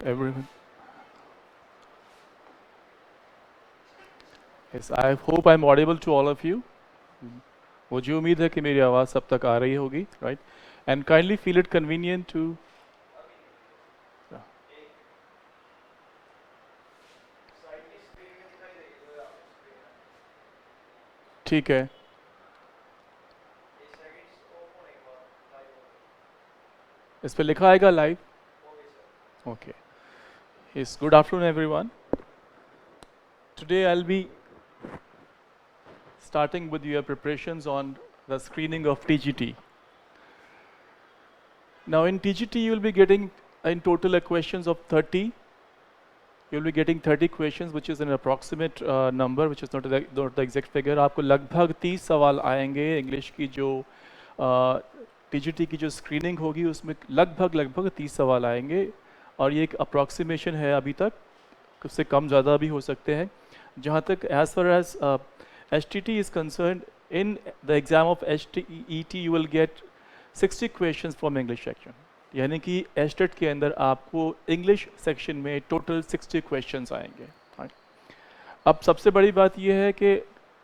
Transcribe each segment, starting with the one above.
everyone. Yes, I hope I'm audible to all of you. मुझे उम्मीद है कि मेरी आवाज़ सब तक आ रही होगी, right? And kindly feel it convenient to. ठीक है. इस पे लिखा आएगा live. Okay. Yes, good afternoon everyone. Today I'll be starting with your preparations on the screening of TGT. Now in TGT you will be getting in total a questions of 30. You'll be getting 30 questions, which is an approximate number, which is not the exact figure. आपको लगभग 30 सवाल आएंगे English की जो TGT की जो screening होगी उसमें लगभग 30 सवाल आएंगे और ये एक अप्रॉक्सीमेशन है अभी तक, उससे कम ज़्यादा भी हो सकते हैं. जहाँ तक as far as H T T is concerned, in the exam of H T E T you will get 60 question from English section. यानी कि एस्टेट के अंदर आपको इंग्लिश सेक्शन में टोटल 60 क्वेश्चंस आएंगे. right? अब सबसे बड़ी बात यह है कि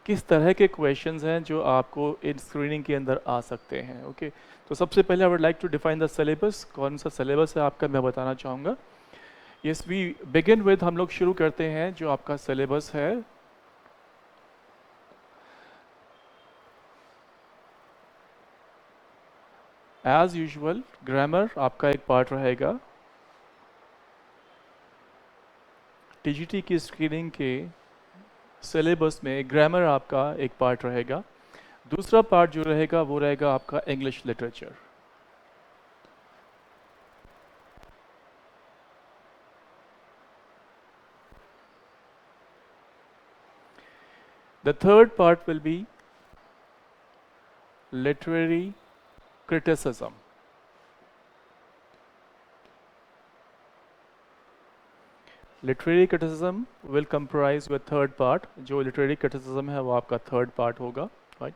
किस तरह के क्वेश्चंस हैं जो आपको इन स्क्रीनिंग के अंदर आ सकते हैं. ओके तो सबसे पहले I would like to define the syllabus. कौन सा सिलेबस है आपका, मैं बताना चाहूँगा. यस, वी बिगिन विद, हम लोग शुरू करते हैं जो आपका सिलेबस है. एज यूजुअल ग्रामर आपका एक पार्ट रहेगा. टीजीटी की स्क्रीनिंग के सिलेबस में ग्रामर आपका एक पार्ट रहेगा. दूसरा पार्ट जो रहेगा वो रहेगा आपका English literature. The third part will be literary criticism. Literary criticism will comprise with third part. जो लिटरेरी क्रिटिसिज्म है वो आपका थर्ड पार्ट होगा. राइट.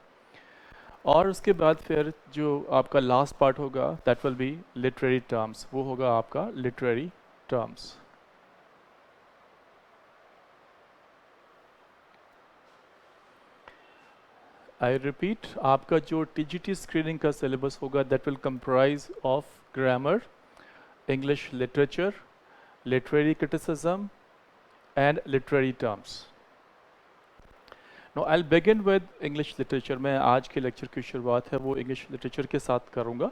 और उसके बाद फिर जो आपका लास्ट पार्ट होगा that will be literary terms. वो होगा आपका लिटरेरी टर्म्स. आई रिपीट, आपका जो टीजीटी स्क्रीनिंग का सिलेबस होगा that will comprise of grammar, English literature, literary criticism and literary terms. No I will begin with English literature. मैं आज के लेक्चर की शुरुआत है वो इंग्लिश लिटरेचर के साथ करूँगा.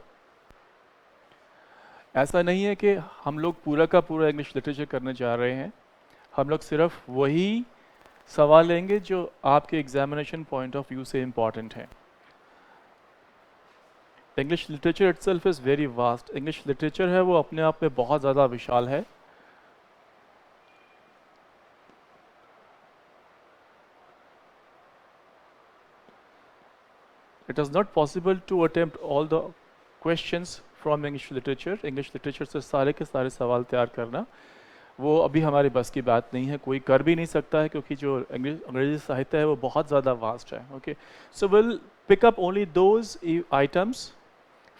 ऐसा नहीं है कि हम लोग पूरा का पूरा इंग्लिश लिटरेचर करने जा रहे हैं. हम लोग सिर्फ वही सवाल लेंगे जो आपके एग्जामिनेशन पॉइंट ऑफ व्यू से इम्पॉर्टेंट हैं. English literature itself is very vast. English literature है वो अपने आप में बहुत ज़्यादा विशाल है. It is not possible to attempt all the questions from English literature. English literature से सारे के सारे सवाल तैयार करना वो अभी हमारे बस की बात नहीं है. कोई कर भी नहीं सकता है क्योंकि जो अंग्रेजी साहित्य है वो बहुत ज़्यादा वास्ट है. Okay so will pick up only those items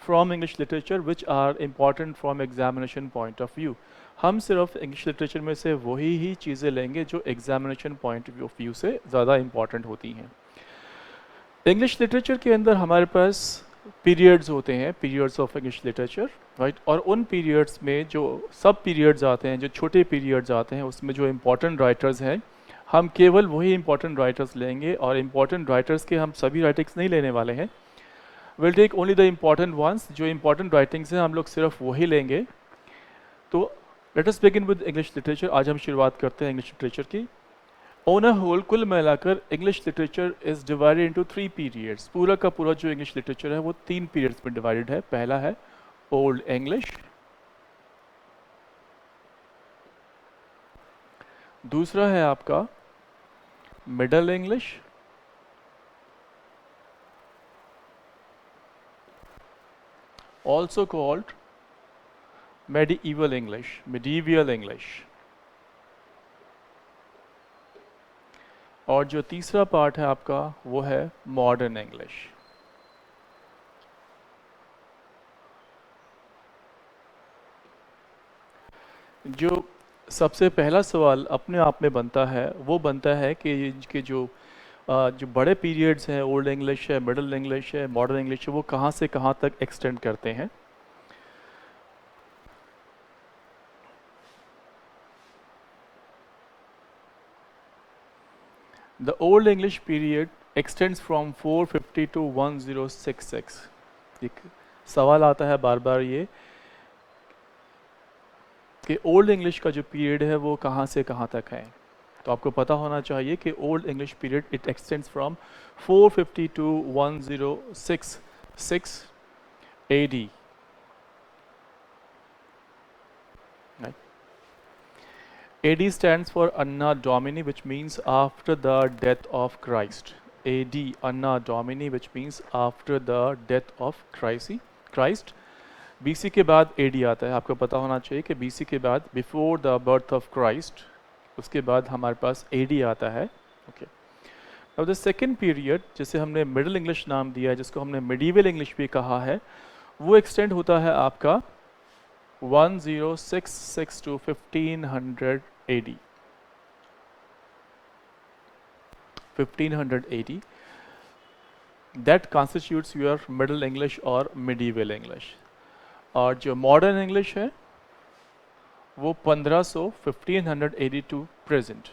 from English literature which are important from examination point of view. हम सिर्फ इंग्लिश लिटरेचर में से वही ही चीज़ें लेंगे जो एग्जामिनेशन पॉइंट ऑफ व्यू से ज़्यादा इम्पॉर्टेंट होती हैं. इंग्लिश लिटरेचर के अंदर हमारे पास पीरियड्स होते हैं, periods of English literature. Right. और उन पीरियड्स में जो सब पीरियड्स आते हैं, जो छोटे पीरियड्स आते हैं, उसमें जो इम्पोर्टेंट राइटर्स हैं हम केवल वही इम्पोर्टेंट राइटर्स लेंगे. और इम्पोर्टेंट राइटर्स के हम सभी राइटिंग्स नहीं लेने वाले हैं. Will take only the important ones. जो इम्पोर्टेंट राइटिंग्स हैं हम लोग सिर्फ वही लेंगे. तो let us begin with English literature. आज हम शुरुआत करते हैं इंग्लिश लिटरेचर की. ऑन अ होल, कुल मिलाकर English literature is divided into 3 periods. पूरा का पूरा जो इंग्लिश लिटरेचर है वो 3 पीरियड्स में डिवाइडेड है. पहला है ओल्ड इंग्लिश, दूसरा है आपका middle English, also called medieval English, medieval English. और जो तीसरा पार्ट है आपका वो है मॉडर्न इंग्लिश. जो सबसे पहला सवाल अपने आप में बनता है वो बनता है कि इनके जो बड़े पीरियड्स हैं, ओल्ड इंग्लिश है, मिडल इंग्लिश है, मॉडर्न इंग्लिश है, वो कहाँ से कहाँ तक एक्सटेंड करते हैं। The old English period extends from 450 to 1066। एक सवाल आता है बार बार ये कि ओल्ड इंग्लिश का जो पीरियड है वो कहाँ से कहाँ तक है। तो आपको पता होना चाहिए कि old English period it extends from 450 to 1066 AD। AD stands for Anno Domini, which means after the death of Christ. AD, Anno Domini, which means after the death of Christ. BC के बाद AD आता है। आपको पता होना चाहिए कि BC के बाद before the birth of Christ, उसके बाद हमारे पास AD आता है। ओके, अब द सेकेंड पीरियड जिसे हमने मिडिल इंग्लिश नाम दिया है, जिसको हमने मिडीवल इंग्लिश भी कहा है, वो एक्सटेंड होता है आपका 1066 to 1500 AD। 1500 AD, that constitutes your middle English or medieval English। और जो मॉडर्न इंग्लिश है वो 1500 1500 AD to present।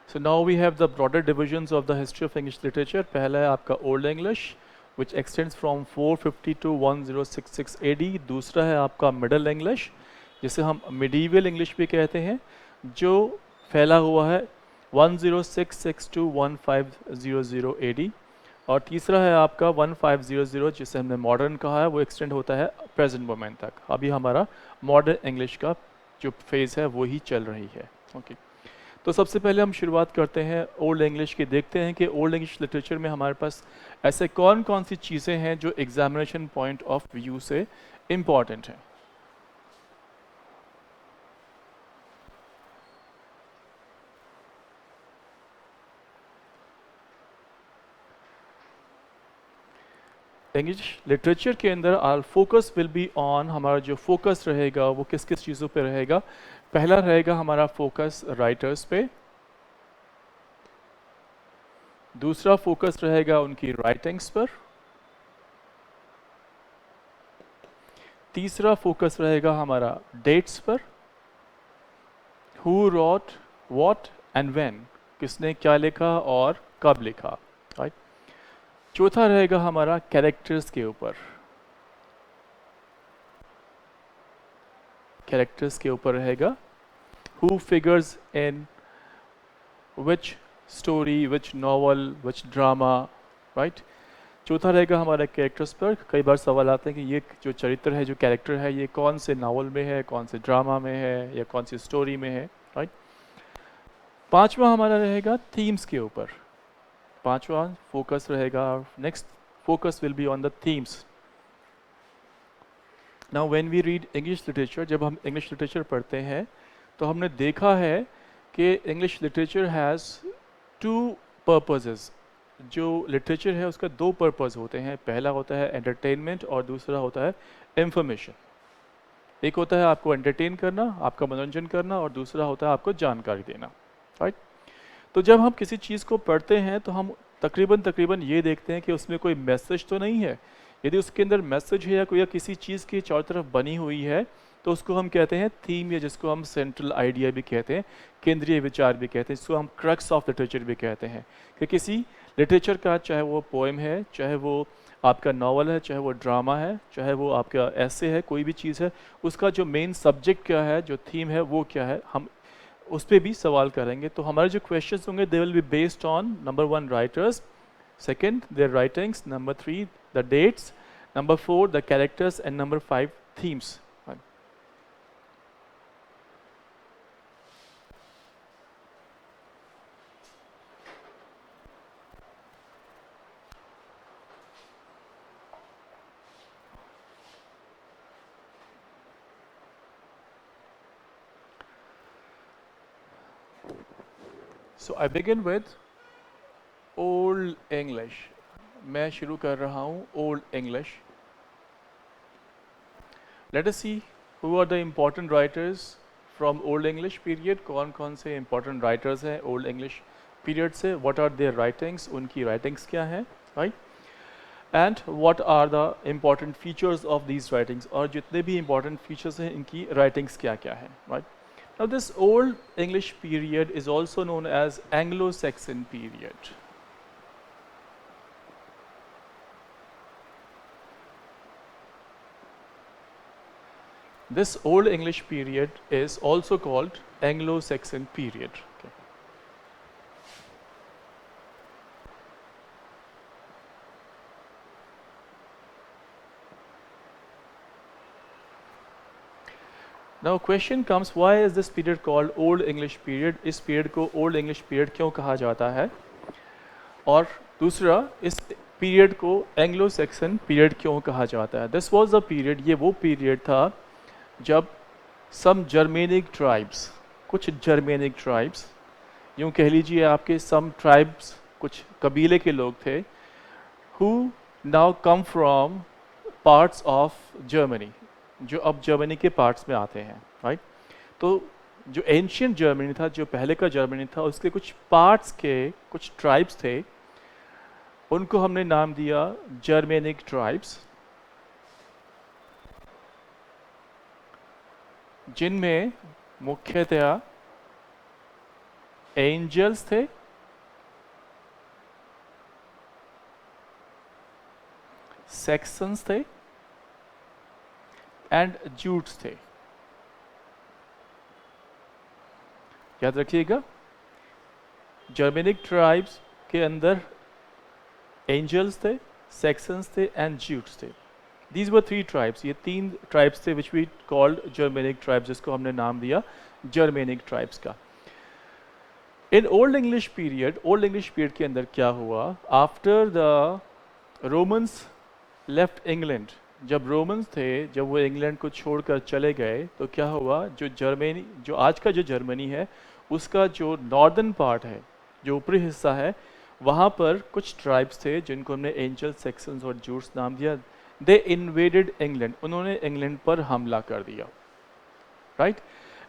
So now we have the broader divisions of the history of English literature। पहला है आपका old English which extends from 450 to 1066 AD। दूसरा है आपका मिडल इंग्लिश जिसे हम मिडीवल इंग्लिश भी कहते हैं, जो फैला हुआ है 1066 to 1500 AD। और तीसरा है आपका 1500 जिसे हमने मॉडर्न कहा है, वो एक्सटेंड होता है प्रेजेंट मोमेंट तक। अभी हमारा मॉडर्न इंग्लिश का जो फेज है वो ही चल रही है। ओके, तो सबसे पहले हम शुरुआत करते हैं ओल्ड इंग्लिश की। देखते हैं कि ओल्ड इंग्लिश लिटरेचर में हमारे पास ऐसे कौन कौन सी चीज़ें हैं जो एग्जामिनेशन पॉइंट ऑफ व्यू से इम्पॉर्टेंट हैं। इंग्लिश लिटरेचर के अंदर our focus will be on, हमारा जो फोकस रहेगा वो किस किस चीज़ों पे रहेगा। पहला रहेगा हमारा फोकस राइटर्स पे, दूसरा फोकस रहेगा उनकी राइटिंग्स पर, तीसरा फोकस रहेगा हमारा डेट्स पर, who rot what and when, किसने क्या लिखा और कब लिखा, राइट। चौथा रहेगा हमारा कैरेक्टर्स के ऊपर, कैरेक्टर्स के ऊपर रहेगा who figures in which story, which novel, which drama, right. चौथा रहेगा हमारे कैरेक्टर्स पर। कई बार सवाल आते हैं कि ये जो चरित्र है, जो कैरेक्टर है, ये कौन से नावल में है, कौन से ड्रामा में है, या कौन सी स्टोरी में है, राइट। पांचवा हमारा रहेगा थीम्स के ऊपर। पांचवा फोकस रहेगा, next focus will be on the themes. Now when we read English literature, जब हम इंग्लिश लिटरेचर पढ़ते हैं तो हमने देखा है कि English literature has to purposes. जो लिटरेचर है उसका दो पर्पस होते हैं। पहला होता है एंटरटेनमेंट और दूसरा होता है इंफॉर्मेशन। एक होता है आपको एंटरटेन करना, आपका मनोरंजन करना, और दूसरा होता है आपको जानकारी देना, राइट। तो जब हम किसी चीज़ को पढ़ते हैं तो हम तकरीबन तकरीबन ये देखते हैं कि उसमें कोई मैसेज तो नहीं है। यदि उसके अंदर मैसेज है या कोई किसी चीज़ की चारों तरफ बनी हुई है तो उसको हम कहते हैं थीम, या जिसको हम सेंट्रल आइडिया भी कहते हैं, केंद्रीय विचार भी कहते हैं, इसको हम क्रक्स ऑफ लिटरेचर भी कहते हैं। कि किसी लिटरेचर का, चाहे वो पोएम है, चाहे वो आपका नावल है, चाहे वो ड्रामा है, चाहे वो आपका ऐसे है, कोई भी चीज़ है, उसका जो मेन सब्जेक्ट क्या है, जो थीम है वो क्या है, हम उस पर भी सवाल करेंगे। तो हमारे जो क्वेश्चंस होंगे they will be based on number 1 writers, second their writings, number 3 the dates, number 4 the characters, and number 5 themes. So I begin with Old English, मैं शुरू कर रहा हूँ old English. Let us see who are the important writers from old English period. कौन कौन से important writers हैं old English period से, व्हाट आर देयर राइटिंग्स, उनकी राइटिंग्स क्या हैं, right, and what are the important features of these writings, और जितने भी इम्पॉर्टेंट फीचर्स हैं इनकी राइटिंग्स क्या क्या हैं, right. Now this old English period is also known as Anglo Saxon period. This old English period is also called Anglo-Saxon period. Okay. Now question comes, why is this period called Old English period? इस period को Old English period क्यों कहा जाता है? और दूसरा, इस period को Anglo-Saxon period क्यों कहा जाता है? This was the period, ये वो period था जब some Germanic tribes, कुछ Germanic tribes, यूँ कह लीजिए आपके some tribes, कुछ कबीले के लोग थे, who now come from parts of Germany, जो अब जर्मनी के पार्ट्स में आते हैं, राइट। तो जो एंशियंट जर्मनी था, जो पहले का जर्मनी था, उसके कुछ पार्ट्स के कुछ ट्राइब्स थे, उनको हमने नाम दिया जर्मेनिक ट्राइब्स, जिनमें मुख्यतया एंजल्स थे, सेक्सन्स थे एंड जूट्स थे। याद रखिएगा, जर्मेनिक ट्राइब्स के अंदर एंजल्स थे, सेक्सन्स थे एंड जूट्स थे। These were three tribes, ये तीन ट्राइब्स थे which we called Germanic tribes, जिसको हमने नाम दिया Germanic tribes का। In Old English period के अंदर क्या हुआ, after the Romans left England, जब रोमन्स थे, जब वो इंग्लैंड को छोड़कर चले गए, तो क्या हुआ, जो जर्मनी, जो आज का जो जर्मनी है, उसका जो नॉर्दर्न पार्ट है, जो ऊपरी हिस्सा है, वहाँ पर कुछ ट्राइब्स थे जिनको हमने एंजल, सेक्सन्स और जूट्स नाम दिया। दे इन्वेडेड इंग्लैंड, उन्होंने इंग्लैंड पर हमला कर दिया, right,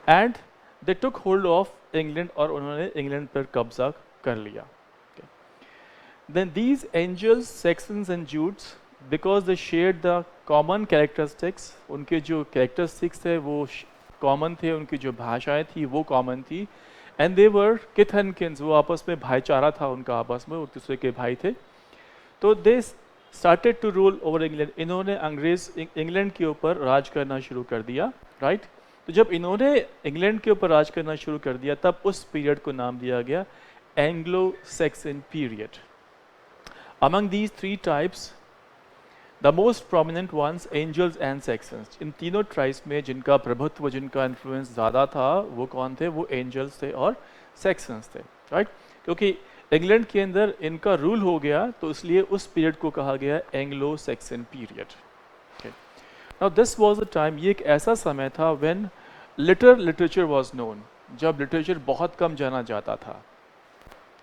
and they took hold of England, और उन्होंने इंग्लैंड पर कब्जा कर लिया। Then these Angles, Saxons and Jutes, because they shared the common characteristics, उनके जो कैरेक्टरिस्टिक्स थे वो कॉमन थे, उनकी जो भाषाएं थी वो कॉमन थी, एंड दे वर किथ एंड किन्स, वो आपस में भाईचारा था उनका, आपस में एक दूसरे के भाई थे। तो they started to rule over England, इन्होंने अंग्रेज इंग्लैंड के ऊपर राज करना शुरू कर दिया, राइट। तो जब इन्होंने इंग्लैंड के ऊपर राज करना शुरू कर दिया, तब उस पीरियड को नाम दिया गया Anglo Saxon period. Among these three types, the most prominent ones Angles and Saxons, इन तीनों ट्राइब्स में जिनका प्रभुत्व, जिनका इन्फ्लुएंस ज़्यादा था, वो कौन थे, वो एंजल्स थे और सेक्सन्स थे, राइट। क्योंकि इंग्लैंड के अंदर इनका रूल हो गया, तो इसलिए उस पीरियड को कहा गया Anglo Saxon period. Now this was the time, ये एक ऐसा समय था व्हेन लिटरेचर वाज नोन, जब लिटरेचर बहुत कम जाना जाता था।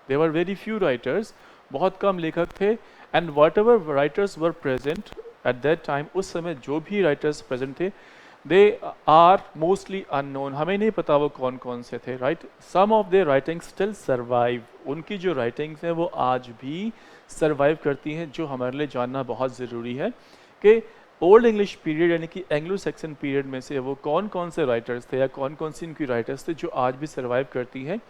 There were very few writers, बहुत कम लेखक थे, and whatever writers were present at that time, उस समय जो भी राइटर्स प्रेजेंट थे, दे आर मोस्टली अननोन, हमें नहीं पता वो कौन कौन से थे, right. Some of their writings still survive, उनकी जो राइटिंग्स हैं वो आज भी सर्वाइव करती हैं, जो हमारे लिए जानना बहुत ज़रूरी है कि ओल्ड इंग्लिश पीरियड यानी कि एंग्लो सैक्सन पीरियड में से वो कौन कौन से राइटर्स थे या कौन कौन सी इनकी राइटर्स थे जो आज भी सर्वाइव करती हैं,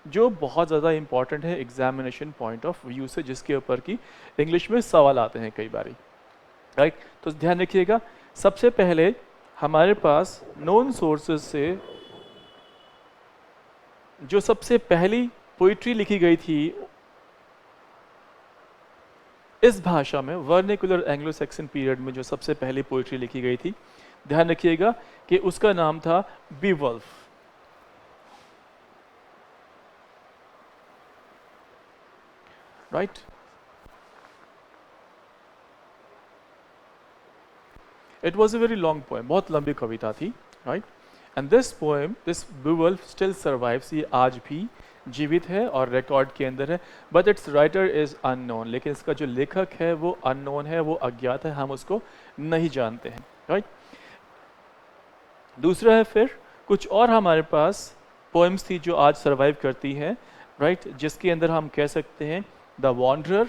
जो बहुत ज़्यादा इंपॉर्टेंट है एग्जामिनेशन पॉइंट ऑफ व्यू से, जिसके ऊपर की इंग्लिश में सवाल आते हैं कई बारी, राइट। तो ध्यान रखिएगा, सबसे पहले हमारे पास नोन सोर्सेज से जो सबसे पहली पोइट्री लिखी गई थी इस भाषा में, वर्निकुलर एंग्लो सैक्सन पीरियड में जो सबसे पहली पोइट्री लिखी गई थी, ध्यान रखिएगा कि उसका नाम था Beowulf, right. It was a very long poem, बहुत लंबी कविता थी, right. And this poem, this Beowulf still survives, ये आज भी जीवित है और रिकॉर्ड के अंदर है, but it's writer is unknown, लेकिन इसका जो लेखक है वो अननोन है, वो अज्ञात है, हम उसको नहीं जानते हैं, राइट। दूसरा है फिर कुछ और हमारे पास पोएम्स थी जो आज सर्वाइव करती हैं, राइट, जिसके अंदर हम कह सकते हैं the wanderer,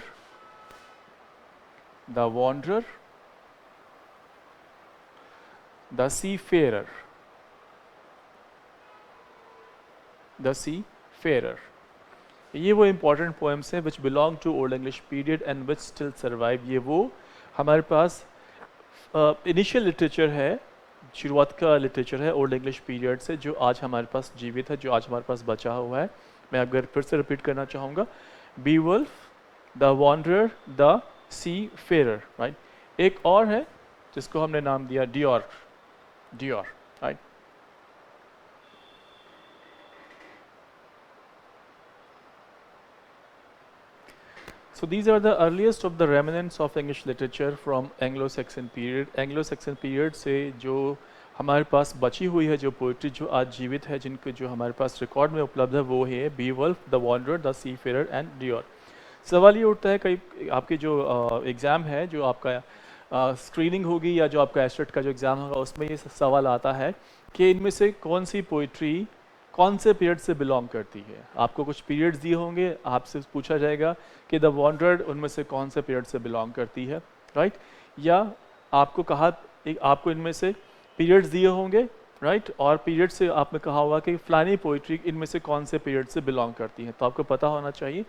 the wanderer, the seafarer, the seafarer. ये वो इंपॉर्टेंट पोएम्स हैं which belong to old English period and which still survive. ये वो हमारे पास इनिशियल लिटरेचर है, शुरुआत का लिटरेचर है ओल्ड इंग्लिश पीरियड से, जो आज हमारे पास जीवित है, जो आज हमारे पास बचा हुआ है। मैं अगर फिर से रिपीट करना चाहूँगा, Beowulf, the wanderer, the Seafarer, right. एक और है जिसको हमने नाम दिया Deor, Deor, right. So these are the earliest of the remnants of English literature from Anglo-Saxon period. Anglo-Saxon period से जो हमारे पास बची हुई है जो पोइट्री जो आज जीवित है, जिनके जो हमारे पास रिकॉर्ड में उपलब्ध है, वो है Beowulf, the wanderer, the Seafarer and Deor. सवाल ये उठता है कई आपके जो एग्ज़ाम है, जो आपका स्क्रीनिंग होगी या जो आपका एस्टेट का जो एग्ज़ाम होगा, उसमें ये सवाल आता है कि इनमें से कौन सी पोइट्री कौन से पीरियड से बिलोंग करती है। आपको कुछ पीरियड्स दिए होंगे, आपसे पूछा जाएगा कि द वॉन्डरर उनमें से कौन से पीरियड से बिलोंग करती है, राइट। या आपको कहा, आपको इनमें से पीरियड्स दिए होंगे, राइट, और पीरियड से आपने कहा होगा कि फलानी पोइट्री इनमें से कौन से पीरियड से बिलोंग करती है। तो आपको पता होना चाहिए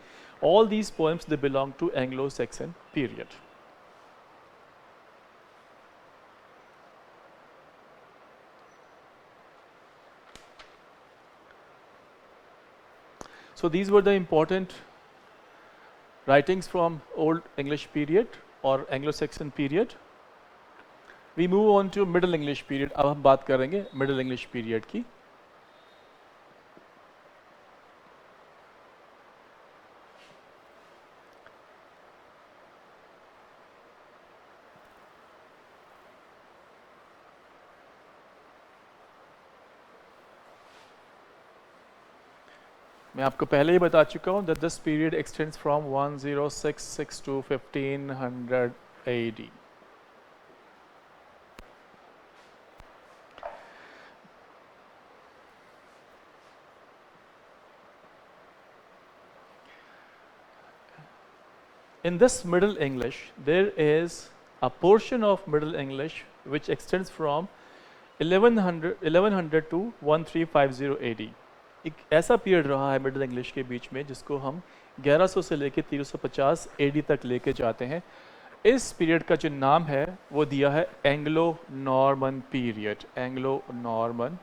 all these poems they belong to Anglo Saxon period. So these were the important writings from Old English period or Anglo-Saxon period. We move on to Middle English period. अब हम बात करेंगे Middle English period की। मैं आपको पहले ही बता चुका हूँ that this period extends from 1066 to 1500 AD. In this Middle English, there is a portion of Middle English which extends from 1100 to 1350 AD. एक ऐसा पीरियड रहा है मिडिल इंग्लिश के बीच में जिसको हम 1100 से लेके 1350 एडी तक लेके जाते हैं। इस पीरियड का जो नाम है वो दिया है Anglo Norman period, Anglo Norman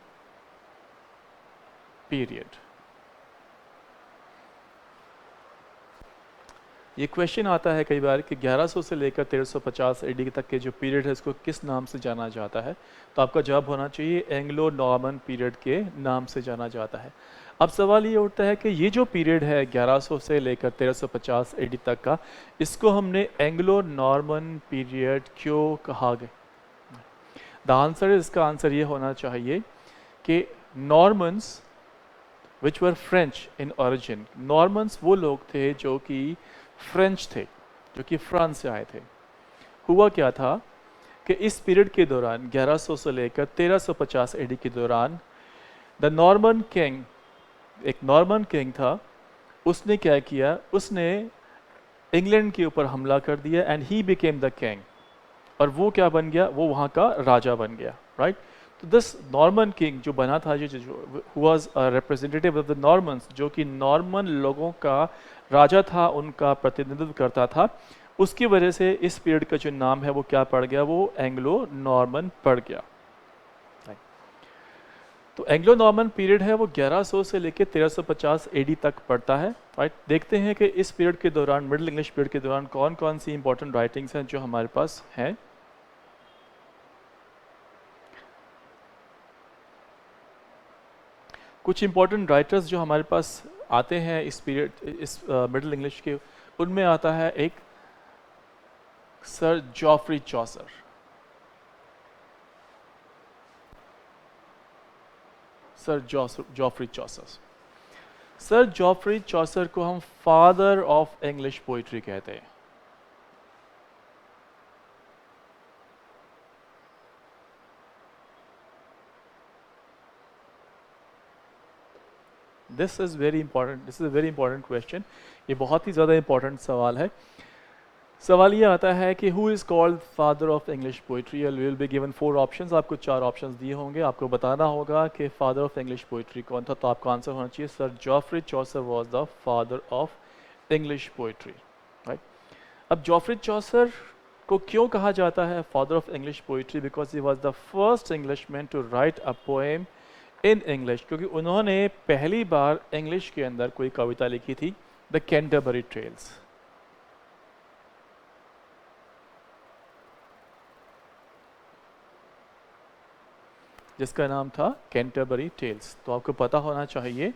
period. ये क्वेश्चन आता है कई बार कि 1100 से लेकर 1350 एडी तक के जो पीरियड है इसको किस नाम से जाना जाता है। तो आपका जवाब होना चाहिए एंग्लो नॉर्मन पीरियड के नाम से जाना जाता है। अब सवाल ये उठता है कि ये जो पीरियड है 1100 से लेकर 1350 एडी तक का, इसको हमने एंग्लो नॉर्मन पीरियड क्यों कहा गया? द आंसर, इसका आंसर ये होना चाहिए कि Normans which were French in origin, Normans वो लोग थे जो कि फ्रेंच थे, जो कि फ्रांस से आए थे। हुआ क्या था कि इस पीरियड के दौरान 1100 से लेकर 1350 एडी के दौरान द नॉर्मन किंग, एक नॉर्मन किंग था, उसने क्या किया, उसने इंग्लैंड के ऊपर हमला कर दिया and he became the king. और वो क्या बन गया, वो वहाँ का राजा बन गया, राइट। तो दिस नॉर्मन किंग जो बना था, जो was a representative of the Normans, जो कि नॉर्मन लोगों का राजा था, उनका प्रतिनिधित्व करता था, उसकी वजह से इस पीरियड का जो नाम है वो क्या पड़ गया, वो एंग्लो नॉर्मन पड़ गया। तो एंग्लो नॉर्मन पीरियड है वो 1100 से लेकर 1350 एडी तक पड़ता है, राइट। देखते हैं कि इस पीरियड के दौरान, मिडिल इंग्लिश पीरियड के दौरान कौन कौन सी इंपॉर्टेंट राइटिंग्स हैं जो हमारे पास हैं। कुछ इंपॉर्टेंट राइटर्स जो हमारे पास आते हैं इस पीरियड, इस मिडिल इंग्लिश के, उनमें आता है एक sir Geoffrey Chaucer. Sir Geoffrey Chaucer. Sir Geoffrey Chaucer को हम फादर ऑफ इंग्लिश पोइट्री कहते हैं। This is very important, this is a very important question. ये बहुत ही ज़्यादा इंपॉर्टेंट सवाल है। सवाल ये आता है कि who is called father of English poetry. Will be given 4 options, आपको 4 ऑप्शंस दिए होंगे, आपको बताना होगा कि फादर ऑफ इंग्लिश पोइट्री कौन था। तो आपका आंसर होना चाहिए sir Geoffrey Chaucer was the father of English poetry, right. अब जॉफ्री चॉसर को क्यों कहा जाता है father of English poetry? Because he was the first Englishman to write a poem in English, क्योंकि उन्होंने पहली बार इंग्लिश के अंदर कोई कविता लिखी थी, द कैंटरबरी टेल्स। जिसका नाम था कैंटरबरी टेल्स। तो आपको पता होना चाहिए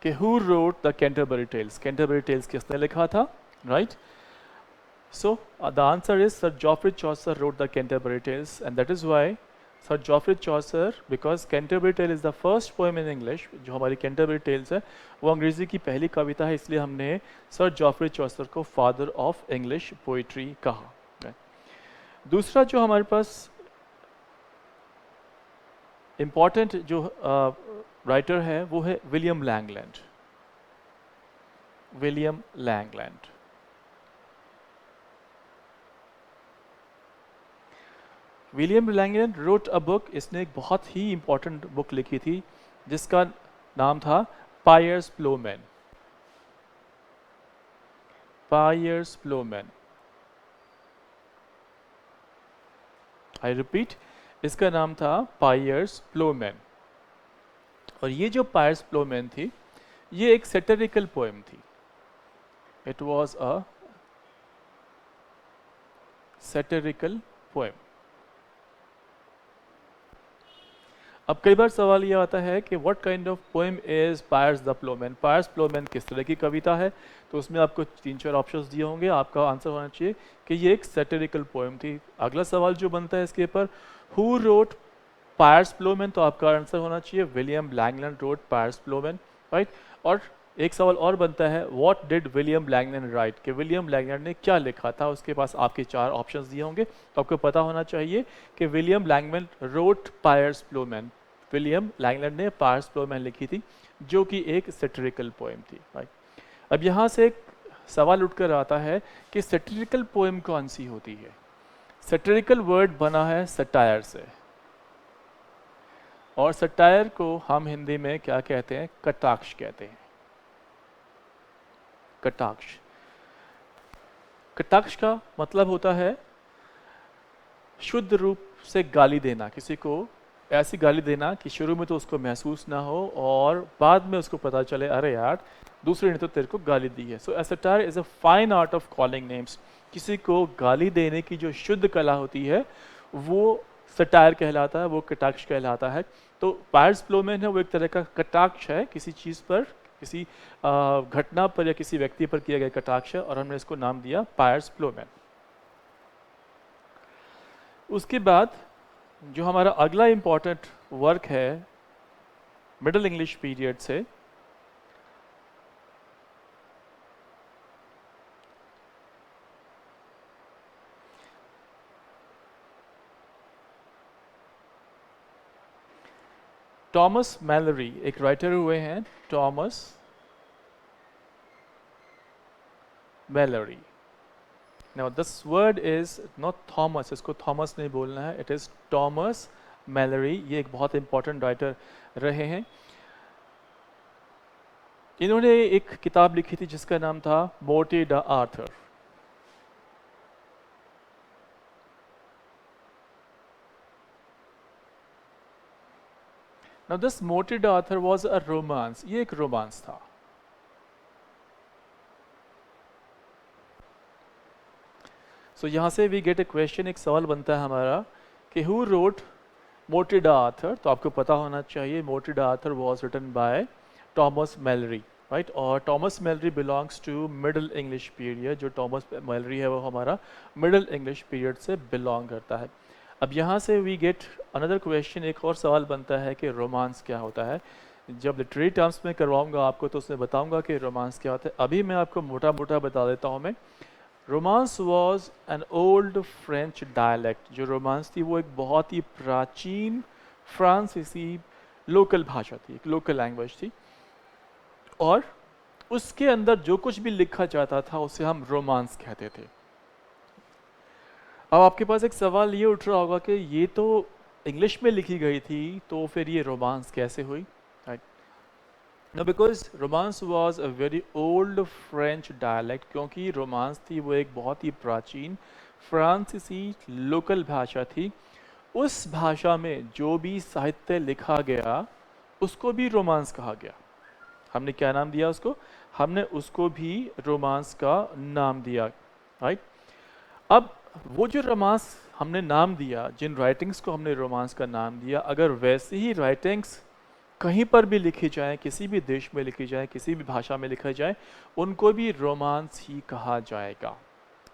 कि who wrote the Canterbury Tales, Canterbury Tales किसने लिखा था, right. So the answer is sir Geoffrey Chaucer wrote the Canterbury Tales, and that is why sir Geoffrey Chaucer, because Canterbury Tale is the first poem in English. जो हमारी Canterbury tales है वो अंग्रेजी की पहली कविता है, इसलिए हमने सर जॉफ्री चॉसर को फादर ऑफ इंग्लिश पोइट्री कहा। दूसरा जो हमारे पास इम्पॉर्टेंट जो राइटर है वो है William Langland. William Langland, William Langland wrote a book. इसने एक बहुत ही इंपॉर्टेंट बुक लिखी थी जिसका नाम था pierce Plowman. Piers Plowman, I repeat, इसका नाम था पायर्स प्लोमैन। और ये जो पायर्स प्लोमैन थी ये एक सैटिरिकल पोएम थी। It was a satirical poem. अब कई बार सवाल ये आता है कि what kind of poem is Piers the Plowman. Piers Plowman किस तरह की कविता है? तो उसमें आपको 3-4 ऑप्शंस दिए होंगे, आपका आंसर होना चाहिए कि ये एक सैटिरिकल पोएम थी। अगला सवाल जो बनता है इसके ऊपर, हु रोट पायर्स प्लोमैन, तो आपका आंसर होना चाहिए William Langland wrote Piers Plowman, right. और एक सवाल और बनता है, what did William Langland write, कि विलियम लैंगलैंड ने क्या लिखा था। उसके पास आपके 4 ऑप्शंस दिए होंगे, तो आपको पता होना चाहिए कि William Langland wrote Piers Plowman. William Langland ने पायर्स प्लोमैन लिखी थी जो कि एक सैटिरिकल पोएम थी, राइट। अब यहाँ से एक सवाल उठकर आता है कि सैटिरिकल पोएम कौन सी होती है? सैटिरिकल वर्ड बना है सटायर से, और सटायर को हम हिंदी में क्या कहते हैं? कटाक्ष कहते हैं। कटाक्ष, कटाक्ष का मतलब होता है शुद्ध रूप से गाली देना, किसी को ऐसी गाली देना कि शुरू में तो उसको महसूस ना हो और बाद में उसको पता चले अरे यार दूसरे ने तो तेरे को गाली दी है। So a satire is a fine art of calling names. किसी को गाली देने की जो शुद्ध कला होती है वो सटायर कहलाता है, वो कटाक्ष कहलाता है। तो पायर्स प्लोमैन है वो एक तरह का कटाक्ष है, किसी चीज़ पर, किसी घटना पर या किसी व्यक्ति पर किया गया कटाक्ष है, और हमने इसको नाम दिया पायर्स प्लोमैन। उसके बाद जो हमारा अगला इंपॉर्टेंट वर्क है मिडिल इंग्लिश पीरियड से, टॉमस मैलरी एक राइटर हुए हैं, Thomas Malory. Now this word is not Thomas, इसको थॉमस नहीं बोलना है, इट इज टॉमस मैलरी। ये एक बहुत इंपॉर्टेंट राइटर रहे हैं। इन्होंने एक किताब लिखी थी जिसका नाम था Morte the Arthur. Now this Morty the Author was a romance, ये एक रोमांस था। So यहाँ से we get a question, एक सवाल बनता है हमारा कि who wrote Morty the Author? तो आपको पता होना चाहिए Morty the Author was written by Thomas Mallory, right? और Thomas Mallory belongs to Middle English period। जो Thomas Mallory है वो हमारा Middle English period से belong करता है। अब यहाँ से वी गेट अनदर क्वेश्चन, एक और सवाल बनता है कि रोमांस क्या होता है। जब लिटरेरी टर्म्स में करवाऊंगा आपको तो उसमें बताऊंगा कि रोमांस क्या होता है। अभी मैं आपको मोटा मोटा बता देता हूँ मैं। Romance was an old French dialect. जो रोमांस थी वो एक बहुत ही प्राचीन फ्रांसीसी लोकल भाषा थी, एक लोकल लैंग्वेज थी, और उसके अंदर जो कुछ भी लिखा जाता था उसे हम रोमांस कहते थे। अब आपके पास एक सवाल ये उठ रहा होगा कि ये तो इंग्लिश में लिखी गई थी, तो फिर ये रोमांस कैसे हुई? No, because romance was a very old French dialect. क्योंकि रोमांस थी वो एक बहुत ही प्राचीन फ्रांसीसी लोकल भाषा थी। उस भाषा में जो भी साहित्य लिखा गया उसको भी रोमांस कहा गया। हमने क्या नाम दिया उसको? हमने उसको भी रोमांस का नाम दिया, राइट। अब वो जो रोमांस हमने नाम दिया, जिन राइटिंग्स को हमने रोमांस का नाम दिया, अगर वैसी ही राइटिंग्स कहीं पर भी लिखी जाए, किसी भी देश में लिखी जाए, किसी भी भाषा में लिखा जाए, उनको भी रोमांस ही कहा जाएगा।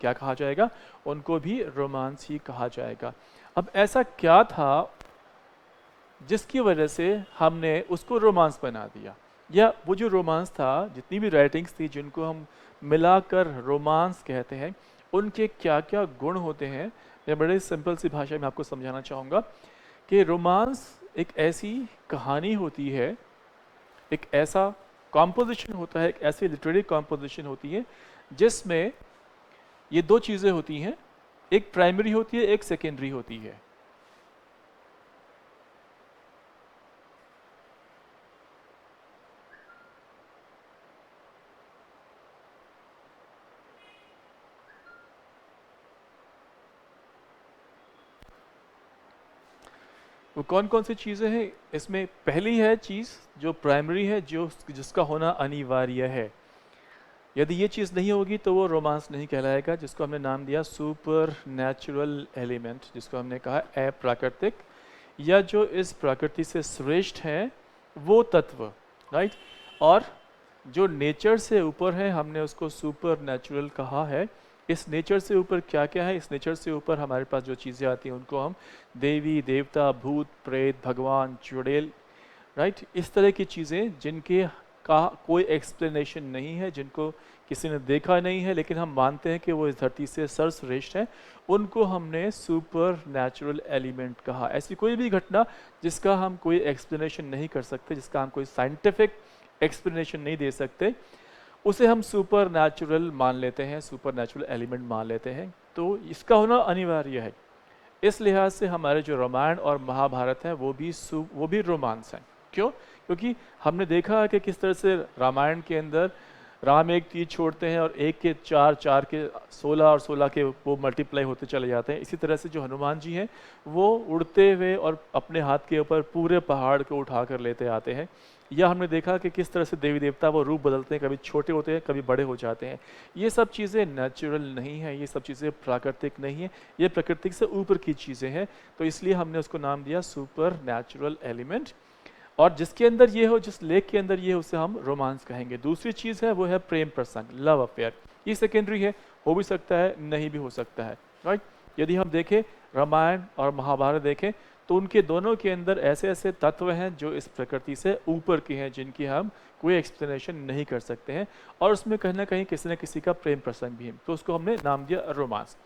क्या कहा जाएगा? उनको भी रोमांस ही कहा जाएगा। अब ऐसा क्या था जिसकी वजह से हमने उसको रोमांस बना दिया? या वो जो रोमांस था, जितनी भी राइटिंग्स थी जिनको हम मिलाकर रोमांस कहते हैं, उनके क्या क्या गुण होते हैं, मैं बड़े सिंपल सी भाषा में आपको समझाना चाहूँगा कि रोमांस एक ऐसी कहानी होती है, एक ऐसा कॉम्पोजिशन होता है, एक ऐसी लिटरेरी कॉम्पोजिशन होती है जिसमें ये दो चीज़ें होती हैं, एक प्राइमरी होती है, एक सेकेंडरी होती है। वो कौन कौन सी चीज़ें हैं इसमें? पहली है चीज़ जो प्राइमरी है, जो जिसका होना अनिवार्य है। यदि ये चीज़ नहीं होगी तो वो रोमांस नहीं कहलाएगा, जिसको हमने नाम दिया सुपर नेचुरल एलिमेंट, जिसको हमने कहा अप्राकृतिक, या जो इस प्रकृति से श्रेष्ठ है वो तत्व, राइट। और जो नेचर से ऊपर है हमने उसको सुपर नेचुरल कहा है। इस नेचर से ऊपर क्या क्या है? इस नेचर से ऊपर हमारे पास जो चीज़ें आती हैं उनको हम देवी देवता, भूत प्रेत, भगवान, चुड़ैल, राइट, इस तरह की चीज़ें जिनके का कोई एक्सप्लेनेशन नहीं है, जिनको किसी ने देखा नहीं है, लेकिन हम मानते हैं कि वो इस धरती से सर्वश्रेष्ठ हैं, उनको हमने सुपर नेचुरल एलिमेंट कहा। ऐसी कोई भी घटना जिसका हम कोई एक्सप्लेनेशन नहीं कर सकते, जिसका हम कोई साइंटिफिक एक्सप्लेनेशन नहीं दे सकते, उसे हम सुपर नेचुरल मान लेते हैं, सुपर नेचुरल एलिमेंट मान लेते हैं। तो इसका होना अनिवार्य है। इस लिहाज से हमारे जो रामायण और महाभारत है वो भी रोमांस हैं। क्यों? क्योंकि हमने देखा है कि किस तरह से रामायण के अंदर राम एक तीर छोड़ते हैं और एक के चार, चार के 16 और 16 के वो मल्टीप्लाई होते चले जाते हैं। इसी तरह से जो हनुमान जी हैं वो उड़ते हुए और अपने हाथ के ऊपर पूरे पहाड़ को उठा कर लेते आते हैं। या हमने देखा कि किस तरह से देवी देवता वो रूप बदलते हैं, कभी छोटे होते हैं, कभी बड़े हो जाते हैं। ये सब चीज़ें नेचुरल नहीं है, ये सब चीज़ें प्राकृतिक नहीं है, ये प्रकृति से ऊपर की चीज़ें हैं। तो इसलिए हमने उसको नाम दिया सुपर नेचुरल एलिमेंट। और जिसके अंदर ये हो, जिस लेख के अंदर ये हो, उसे हम रोमांस कहेंगे। दूसरी चीज़ है वो है प्रेम प्रसंग, लव अफेयर। ये सेकेंडरी है, हो भी सकता है, नहीं भी हो सकता है, राइट। यदि हम देखें रामायण और महाभारत देखें तो उनके दोनों के अंदर ऐसे ऐसे तत्व हैं जो इस प्रकृति से ऊपर के हैं, जिनकी हम कोई एक्सप्लेनेशन नहीं कर सकते हैं, और उसमें कहीं ना कहीं किसी न किसी का प्रेम प्रसंग भी है। तो उसको हमने नाम दिया रोमांस।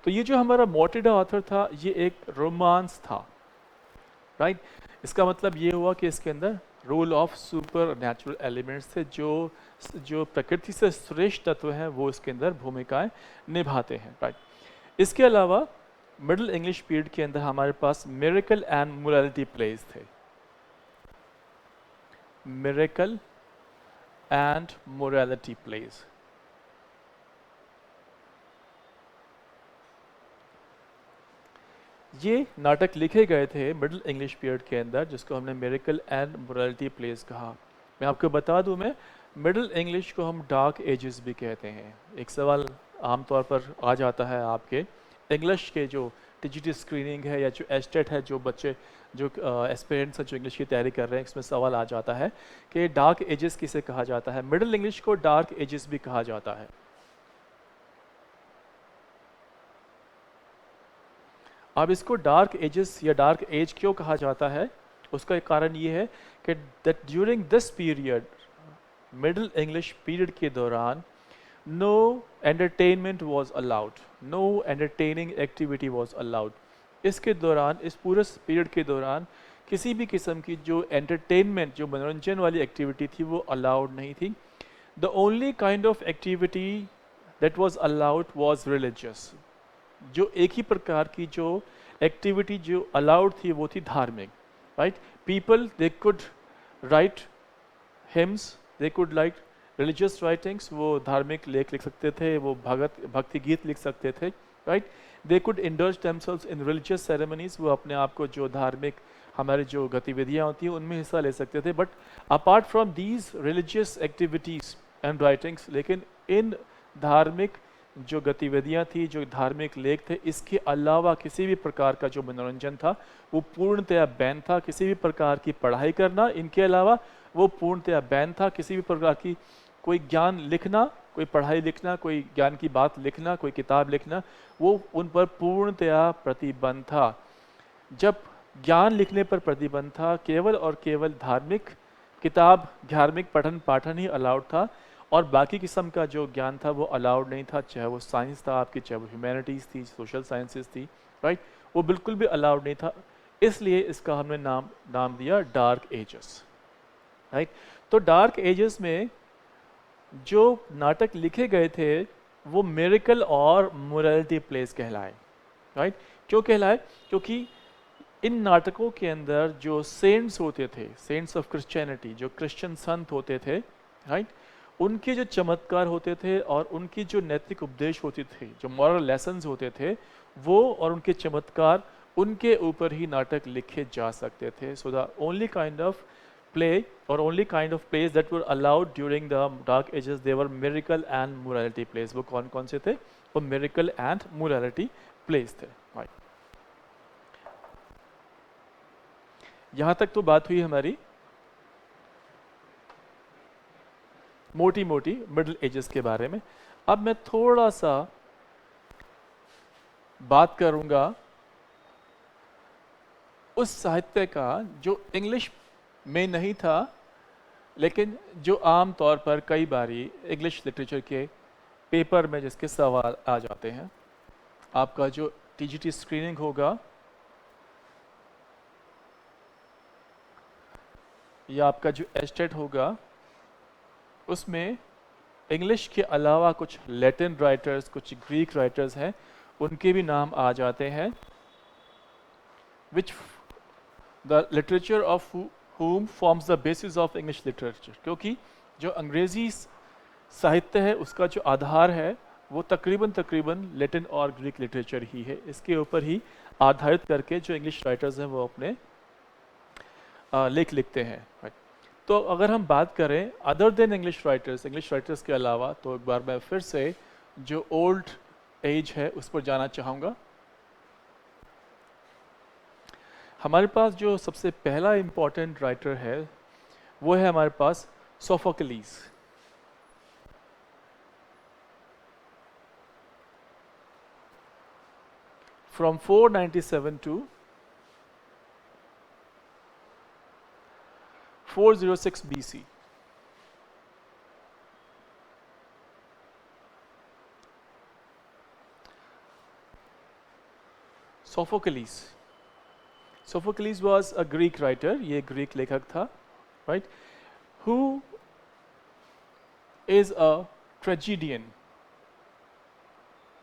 तो ये जो हमारा मोटिडा ऑथर था ये एक रोमांस था, राइट। इसका मतलब ये हुआ कि इसके अंदर role of supernatural elements थे, जो जो प्रकृति से श्रेष्ठ तत्व हैं वो इसके अंदर भूमिकाएं निभाते हैं, राइट। इसके अलावा मिडिल इंग्लिश पीरियड के अंदर हमारे पास मिरेकल एंड मोरालिटी प्लेस थे। मिरेकल एंड मोरालिटी प्लेस, ये नाटक लिखे गए थे मिडिल इंग्लिश पीरियड के अंदर, जिसको हमने मिरेकल एंड मोरालिटी प्लेस कहा। मैं आपको बता दूं, मैं मिडिल इंग्लिश को हम डार्क एजेस भी कहते हैं। एक सवाल आमतौर पर आ जाता है आपके इंग्लिश के जो टीजीटी स्क्रीनिंग है या जो एस्टेट है, जो बच्चे जो एस्पिरेंट्स हैं जो इंग्लिश की तैयारी कर रहे हैं, इसमें सवाल आ जाता है कि डार्क एजेस किसे कहा जाता है। मिडिल इंग्लिश को डार्क एजेस भी कहा जाता है। अब इसको डार्क एजेस या डार्क एज क्यों कहा जाता है, उसका एक कारण ये है कि that during this period, middle English period के दौरान, no entertainment was allowed, no entertaining activity was allowed. इसके दौरान, इस पूरे पीरियड के दौरान किसी भी किस्म की जो एंटरटेनमेंट, जो मनोरंजन वाली एक्टिविटी थी, वो अलाउड नहीं थी। The only kind of activity that was allowed was religious. जो एक ही प्रकार की जो एक्टिविटी जो अलाउड थी वो थी धार्मिक, right. People they could write hymns, they could like religious writings, वो धार्मिक लेख लिख सकते थे, वो भक्ति गीत लिख सकते थे, right. They could indulge themselves in religious ceremonies, वो अपने आप को जो धार्मिक हमारी जो गतिविधियाँ होती हैं उनमें हिस्सा ले सकते थे। But apart from these religious activities and writings, लेकिन इन धार्मिक जो गतिविधियाँ थी, जो धार्मिक लेख थे, इसके अलावा किसी भी प्रकार का जो मनोरंजन था वो पूर्णतया बैन था। किसी भी प्रकार की पढ़ाई करना इनके अलावा वो पूर्णतया बैन था। किसी भी प्रकार की कोई ज्ञान लिखना, कोई पढ़ाई लिखना, कोई ज्ञान की बात लिखना, कोई किताब लिखना, वो उन पर पूर्णतया प्रतिबंध था। जब ज्ञान लिखने पर प्रतिबंध था, केवल और केवल धार्मिक किताब, धार्मिक पठन पाठन ही अलाउड था, और बाकी किस्म का जो ज्ञान था वो अलाउड नहीं था। चाहे वो साइंस था आपकी, चाहे वो ह्यूमैनिटीज़ थी, सोशल साइंसेस थी, राइट, वो बिल्कुल भी अलाउड नहीं था। इसलिए इसका हमने नाम दिया डार्क एजेस, राइट। तो डार्क एजेस में जो नाटक लिखे गए थे वो मिरेकल और मोरालिटी प्लेस कहलाए, राइट। क्यों कहलाए? क्योंकि इन नाटकों के अंदर जो सेंट्स होते थे, सेंट्स ऑफ क्रिश्चियनिटी, जो क्रिश्चियन संत होते थे, राइट, उनके जो चमत्कार होते थे और उनकी जो नैतिक उपदेश होते थे, जो मॉरल लेसन्स होते थे, वो और उनके चमत्कार, उनके ऊपर ही नाटक लिखे जा सकते थे। So the only kind of play or only kind of plays that were allowed during the dark ages, they were miracle and morality plays। वो कौन कौन से थे? वो miracle and morality plays थे, right। यहाँ तक तो बात हुई हमारी मोटी मोटी मिडिल एजेस के बारे में। अब मैं थोड़ा सा बात करूंगा उस साहित्य का जो इंग्लिश में नहीं था, लेकिन जो आम तौर पर कई बारी इंग्लिश लिटरेचर के पेपर में जिसके सवाल आ जाते हैं। आपका जो टीजीटी स्क्रीनिंग होगा या आपका जो एस्टेट होगा, उसमें इंग्लिश के अलावा कुछ लैटिन राइटर्स, कुछ ग्रीक राइटर्स हैं, उनके भी नाम आ जाते हैं। Which the literature of whom forms the basis of English literature। क्योंकि जो अंग्रेजी साहित्य है उसका जो आधार है वो तकरीबन लैटिन और ग्रीक लिटरेचर ही है। इसके ऊपर ही आधारित करके जो इंग्लिश राइटर्स हैं वो अपने लेख लिखते हैं। तो अगर हम बात करें अदर देन इंग्लिश राइटर्स के अलावा, तो एक बार मैं फिर से जो ओल्ड एज है उस पर जाना चाहूँगा। हमारे पास जो सबसे पहला इम्पॉर्टेंट राइटर है वो है हमारे पास Sophocles. From 497 to 406 BC। Sophocles was a Greek writer, ये ग्रीक लेखक था, right, who is a tragedian।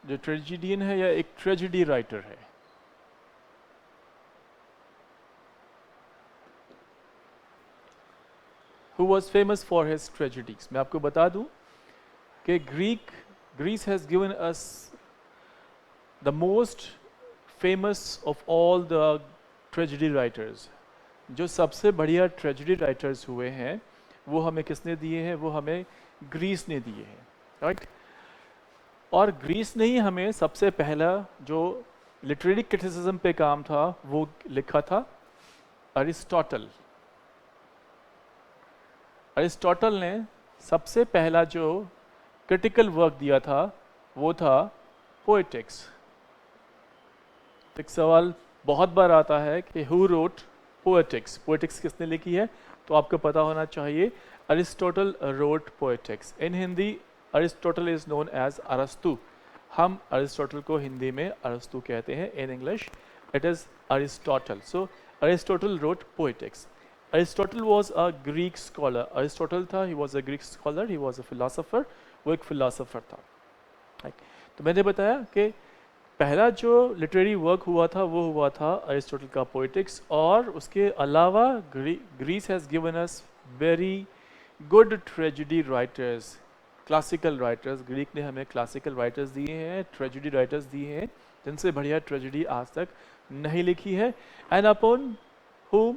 जो ट्रेजिडियन है या एक ट्रेजेडी राइटर है। Who was famous for his tragedies। मैं आपको बता दूं कि Greece has given us the most famous of all the tragedy writers. जो सबसे बढ़िया ट्रेजेडी राइटर्स हुए हैं वो हमें किसने दिए हैं? वो हमें ग्रीस ने दिए हैं, राइट। और ग्रीस ने ही हमें सबसे पहला जो लिटरेरी क्रिटिसिज्म पे काम था वो लिखा था अरिस्टोटल। अरिस्टोटल ने सबसे पहला जो क्रिटिकल वर्क दिया था वो था पोएटिक्स। एक सवाल बहुत बार आता है कि हु रोट पोएटिक्स, पोएटिक्स किसने लिखी है, तो आपको पता होना चाहिए Aristotle wrote Poetics. In Hindi Aristotle is known as Arastu, हम अरिस्टोटल को हिंदी में अरस्तु कहते हैं, in English it is Aristotle. So Aristotle wrote Poetics. Aristotle was a Greek scholar, Aristotle था, he was a Greek scholar, he was a philosopher, वो एक philosopher था। तो मैंने बताया कि पहला जो लिटरेरी वर्क हुआ था वो हुआ था अरिस्टोटल का पोएटिक्स, और उसके अलावा Greece has given us very good tragedy writers, classical writers. Greek ने हमें क्लासिकल राइटर्स दिए हैं, ट्रेजेडी राइटर्स दिए हैं, जिनसे बढ़िया ट्रेजेडी आज तक नहीं लिखी है। And upon whom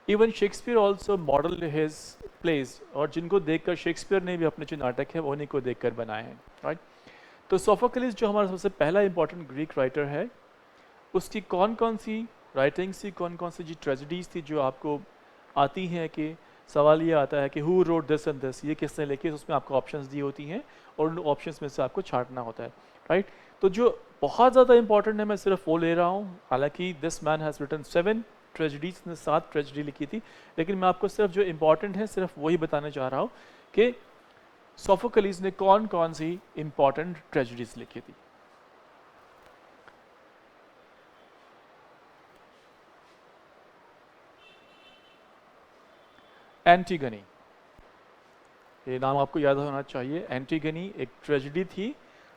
even Shakespeare also model his place, और जिनको देखकर शेक्सपियर ने भी अपने जो नाटक है वो उन्हीं को देखकर बनाए हैं, राइट। तो सोफोक्लिस जो हमारा सबसे पहला इंपॉर्टेंट ग्रीक राइटर है, उसकी कौन कौन सी राइटिंग्स थी, कौन कौन सी जी ट्रेजेडीज थी जो आपको आती हैं, कि सवाल ये आता है कि who wrote this and this, ये किसने लिखी, उसमें आपको ऑप्शंस दी होती हैं और उन ऑप्शंस में से आपको छांटना होता है, राइट। तो जो बहुत ज़्यादा इंपॉर्टेंट है मैं सिर्फ वो ले रहा हूँ, हालांकि this man has written 7 tragedies, ने 7 ट्रेजेडी लिखी थी, लेकिन मैं आपको सिर्फ जो इंपॉर्टेंट है सिर्फ वही बताने जा रहा हूँ कि सोफोक्लिस ने कौन कौन सी इंपॉर्टेंट ट्रेजेडीज लिखी थी। एंटीगनी, ये नाम आपको याद होना चाहिए। एंटीगनी एक ट्रेजेडी थी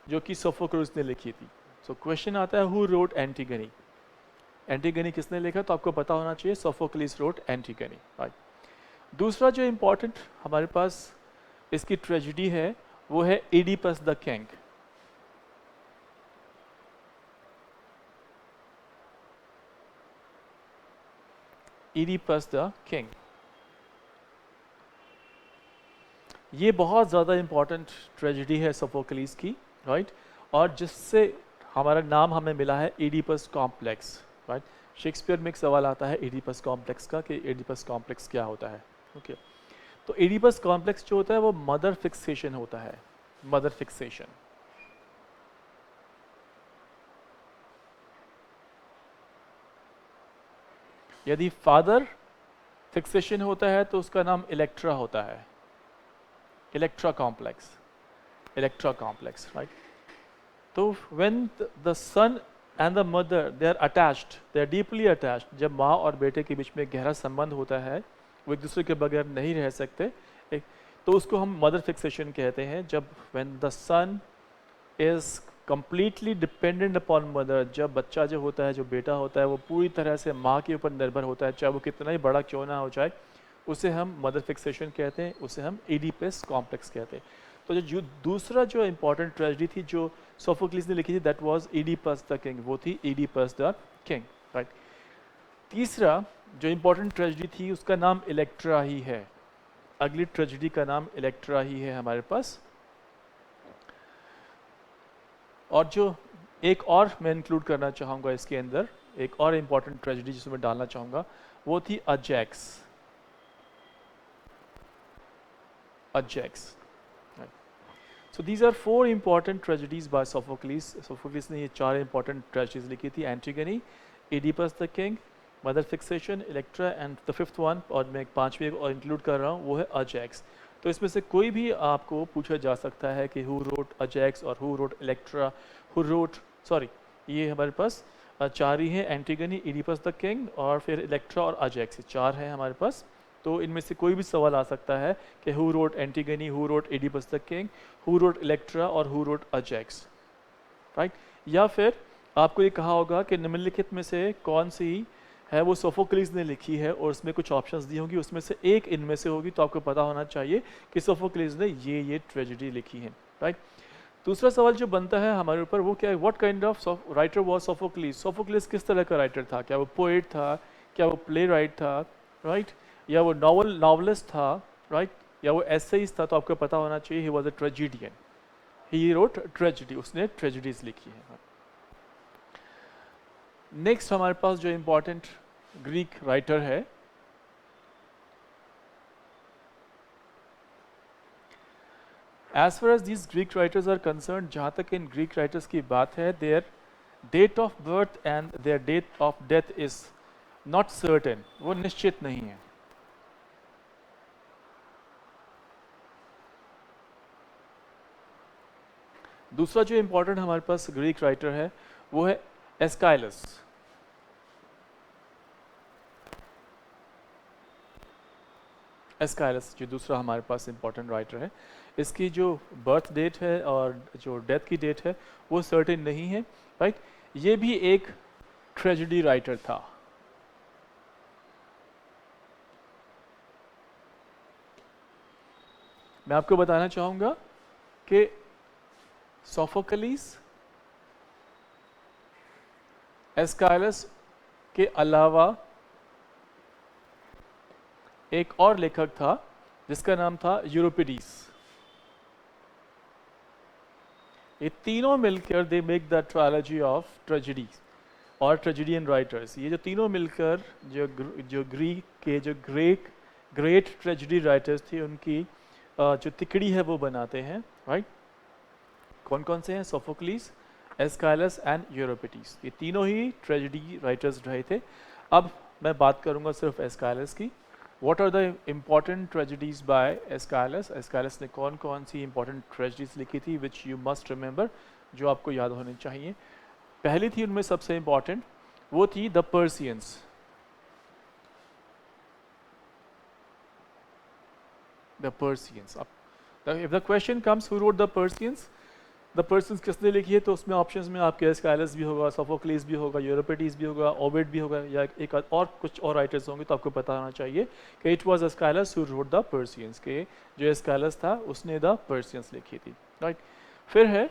जो कि सोफोक्लिस ने लिखी थी। सो क्वेश्चन आता है हु रोट एंटीगनी, एंटीगनी किसने लिखा, तो आपको पता होना चाहिए सोफोक्लिस रोट एंटीगनी, राइट। दूसरा जो इंपॉर्टेंट हमारे पास इसकी ट्रेजेडी है वो है Oedipus the king. Oedipus the king, ये बहुत ज़्यादा इंपॉर्टेंट ट्रेजेडी है सोफोक्लिस की, राइट, और जिससे हमारा नाम हमें मिला है इडिपस कॉम्प्लेक्स, राइट। शेक्सपियर में एक सवाल आता है इडिपस कॉम्प्लेक्स का कि इडिपस कॉम्प्लेक्स क्या होता है, ओके। तो इडिपस कॉम्प्लेक्स जो होता है वो मदर फिक्सेशन होता है, मदर फिक्सेशन। यदि फादर फिक्सेशन होता है तो उसका नाम इलेक्ट्रा होता है, Electra complex, Electra complex, right. तो when the son and the mother they are attached, they are deeply attached, जब माँ और बेटे के बीच में गहरा संबंध होता है, वो एक दूसरे के बगैर नहीं रह सकते, एक, तो उसको हम मदर फिक्सेशन कहते हैं। जब when the son is completely dependent upon mother, जब बच्चा जो होता है, जो बेटा होता है, वो पूरी तरह से माँ के ऊपर निर्भर होता है, चाहे वो कितना ही बड़ा क्यों ना हो जाए, उसे हम मदर फिक्सेशन कहते हैं, उसे हम इडिपस कॉम्प्लेक्स कहते हैं। तो जो दूसरा जो इंपॉर्टेंट ट्रेजेडी थी जो सोफोक्लिस ने लिखी थी, that was Oedipus the king, वो थी इडिपस द किंग, राइट। तीसरा जो इंपॉर्टेंट ट्रेजेडी थी उसका नाम इलेक्ट्रा ही है, अगली ट्रेजेडी का नाम इलेक्ट्रा ही है हमारे पास। और जो एक और मैं इंक्लूड करना चाहूँगा इसके अंदर, एक और इंपॉर्टेंट ट्रेजेडी जिसमें मैं डालना चाहूँगा, वो थी Ajax, Ajax. So these are 4 important tragedies by Sophocles. Sophocles ने ये 4 important tragedies लिखी थी, एंटीगनी, Oedipus the King, mother fixation, Electra, and the 5th one, और मैं एक 5वीं और इंक्लूड कर रहा हूँ, वो है अजैक्स। तो इसमें से कोई भी आपको पूछा जा सकता है कि हु रोट अजैक्स और who wrote Electra, who wrote, sorry, ये हमारे पास 4 ही हैं, एंटीगनी, Oedipus the King और फिर इलेक्ट्रा और अजैक्स, 4 हैं हमारे पास। तो इनमें से कोई भी सवाल आ सकता है कि who wrote Antigone, who wrote Oedipus the King, who wrote Electra और हु रोट अजैक्स, राइट। या फिर आपको ये कहा होगा कि निम्नलिखित में से कौन सी है वो सोफोक्लिस ने लिखी है, और उसमें कुछ ऑप्शंस दी होंगी, उसमें से एक इनमें से होगी, तो आपको पता होना चाहिए कि सोफोक्लिस ने ये ट्रेजेडी लिखी है, राइट। दूसरा सवाल जो बनता है हमारे ऊपर वो क्या है, what kind of writer was Sophocles, Sophocles किस तरह का राइटर था, क्या वो पोएट था, क्या वो प्ले राइट था, राइट, या वो नॉवलिस्ट था, राइट, या वो एसेइस्ट था। तो आपको पता होना चाहिए he was a tragedian, he wrote tragedy, उसने ट्रेजिडीज लिखी है। नेक्स्ट हमारे पास जो इंपॉर्टेंट ग्रीक राइटर है, as far as these Greek writers are concern, जहाँ तक इन ग्रीक राइटर्स की बात है, their date of birth and their date of death is not certain, वो निश्चित नहीं है। दूसरा जो इंपॉर्टेंट हमारे पास ग्रीक राइटर है वो है एस्काइलस। एस्काइलस जो दूसरा हमारे पास इंपॉर्टेंट राइटर है, इसकी जो बर्थ डेट है और जो डेथ की डेट है वो सर्टेन नहीं है, राइट। ये भी एक ट्रेजेडी राइटर था। मैं आपको बताना चाहूंगा कि सोफोक्लिस, एस्काइलस के अलावा एक और लेखक था जिसका नाम था यूरोपिडीस। ये तीनों मिलकर they make the trilogy of tragedies और ट्रेजेडियन राइटर्स। ये जो तीनों मिलकर जो ग्रीक के जो ग्रेट ट्रेजेडी राइटर्स थे उनकी जो तिकड़ी है वो बनाते हैं, राइट। कौन कौन से हैं? Sophocles, एस्काइलस and यूरोपिडीस। ये तीनों ही ट्रेजेडी राइटर्स रहे थे। अब मैं बात करूंगा सिर्फ एस्काइलस की। What are the important tragedies by Aeschylus? Aeschylus ने कौन कौन सी important tragedies लिखी थी which you must remember, जो आपको याद होनी चाहिए। पहली थी उनमें सबसे important, वो थी The Persians। The Persians। अब if the question comes who wrote The Persians, the persons किसने लिखी है, तो उसमें ऑप्शंस में आपके एस्काइलस भी होगा, सोफोक्लिस भी होगा, यूरोपिडीस भी होगा, ओविड भी होगा, या एक और कुछ और राइटर्स होंगे। तो आपको पता होना चाहिए कि it was Aeschylus who wrote the Persians, के जो एस्काइलस था उसने द पर्सियंस लिखी थी, राइट। फिर है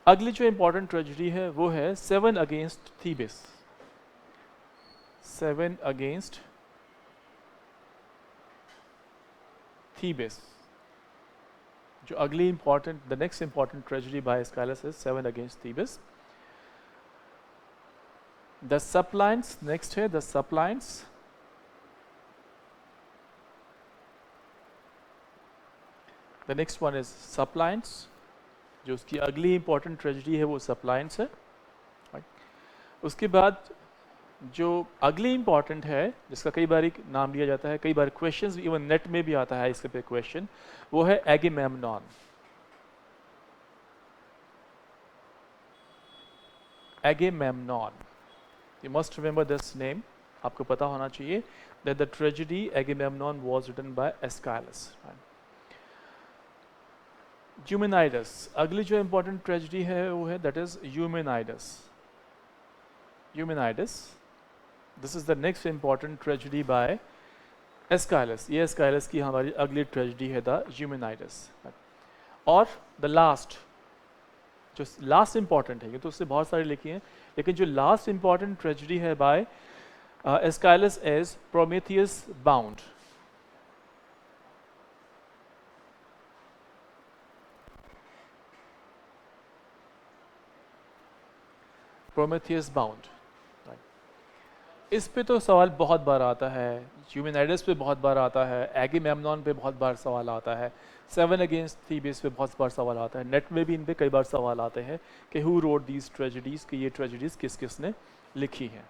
अगली जो इंपॉर्टेंट ट्रेजेडी है वो है 7 अगेंस्ट थीबस। 7 against Thebes. जो अगली important, the next important tragedy by Aeschylus is 7 against Thebes. The Suppliants next है, the Suppliants. The next one is Suppliants. जो उसकी अगली इंपॉर्टेंट ट्रेजेडी है वो सप्लाइंस है, right? उसके बाद जो अगली इंपॉर्टेंट है जिसका कई बार नाम लिया जाता है, कई बार क्वेश्चंस इवन नेट में भी आता है इसके पे क्वेश्चन, वो है Agamemnon. Agamemnon, you must remember this name, आपको पता होना चाहिए that the tragedy Agamemnon was written by Aeschylus. Eumenides, अगली जो इंपॉर्टेंट ट्रेजेडी है वो है that is Eumenides. Eumenides, this is the next important tragedy by Aeschylus. ये एस्काइलस की हमारी अगली ट्रेजेडी है द यूमेनाइडस। और द लास्ट, जो लास्ट इंपॉर्टेंट है, ये तो उससे बहुत सारी लिखी हैं, लेकिन जो लास्ट इंपॉर्टेंट ट्रेजेडी है by Aeschylus is Prometheus Bound. Prometheus Bound, इस पे तो सवाल बहुत बार आता है, यूमेनाइडस पे बहुत बार आता है, एगेमेमनॉन पे बहुत बार सवाल आता है, 7 अगेंस्ट थीबस पे बहुत बार सवाल आता है, नेट में भी इन पे कई बार सवाल आते हैं कि हु रोट दीज ट्रेजेडीज, कि ये ट्रेजेडीज किस किस ने लिखी हैं।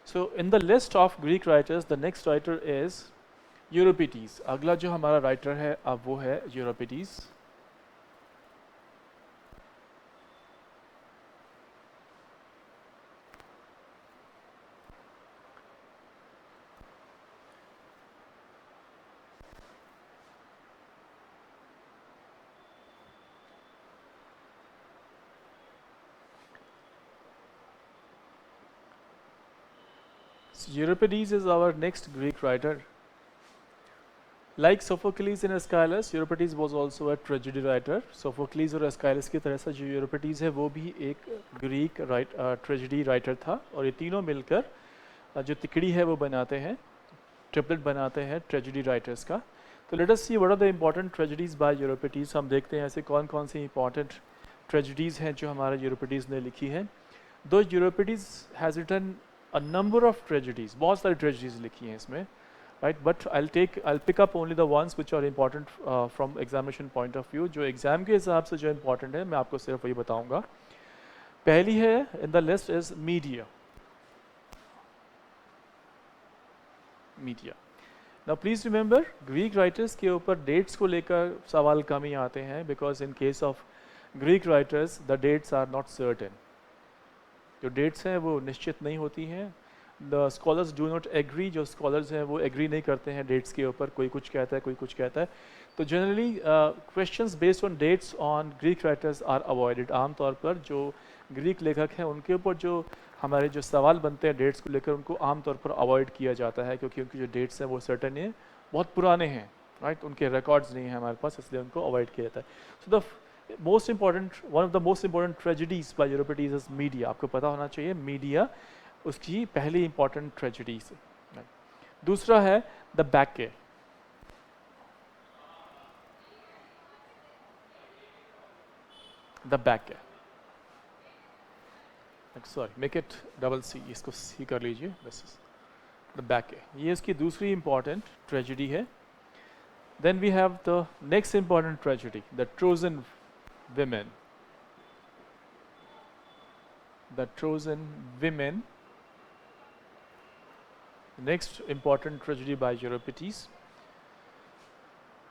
So in the list of Greek writers the next writer is Euripides. अगला जो हमारा राइटर है अब वो है Euripides. Euripides is our next Greek writer. Like Sophocles and Aeschylus, Euripides was also a tragedy writer. Sophocles और Aeschylus की तरह से जो Euripides है वो भी एक ग्रीक ट्रेजेडी राइटर था, और ये तीनों मिलकर जो तिकड़ी है वो बनाते हैं, ट्रिपलेट बनाते हैं ट्रेजेडी राइटर्स का। तो let us see what are the important tragedies by Euripides. हम देखते हैं ऐसे कौन कौन सी इंपॉर्टेंट ट्रेजेडीज हैं जो हमारे यूरोपिडीज ने लिखी है। दो Euripides has written a number of tragedies, बहुत सारी tragedies लिखी हैं इसमें, right? But I'll pick up only the ones which are important from examination point of view. जो एग्जाम के हिसाब से जो important है मैं आपको सिर्फ वही बताऊंगा। पहली है इन the list is media. Media. Now please remember, Greek writers के ऊपर डेट्स को लेकर सवाल कम ही आते हैं, because in case of Greek writers the dates are not certain. जो डेट्स हैं वो निश्चित नहीं होती हैं. The scholars do not agree. जो स्कॉलर्स हैं वो एग्री नहीं करते हैं डेट्स के ऊपर. कोई कुछ कहता है, कोई कुछ कहता है. तो generally questions based on dates on Greek writers are avoided. आमतौर पर जो ग्रीक लेखक हैं उनके ऊपर जो हमारे जो सवाल बनते हैं डेट्स को लेकर, उनको आमतौर पर अवॉइड किया जाता है, क्योंकि उनकी जो डेट्स हैं वो सर्टन है, बहुत पुराने हैं, राइट. उनके रिकॉर्ड्स नहीं हैं हमारे पास, इसलिए उनको अवॉइड किया जाता है. So the most important, one of the most important tragedies by Euripides is Medea. आपको पता होना चाहिए मीडिया उसकी पहली इंपॉर्टेंट ट्रेजिडीज. दूसरा है the Bacchae. The Bacchae, sorry make it double C, इसको सी कर लीजिए. This is the Bacchae. ये इसकी दूसरी इंपॉर्टेंट ट्रेजिडी है. Then we have the next important tragedy, the Trojan women. The Trojan women, next important tragedy by Euripides.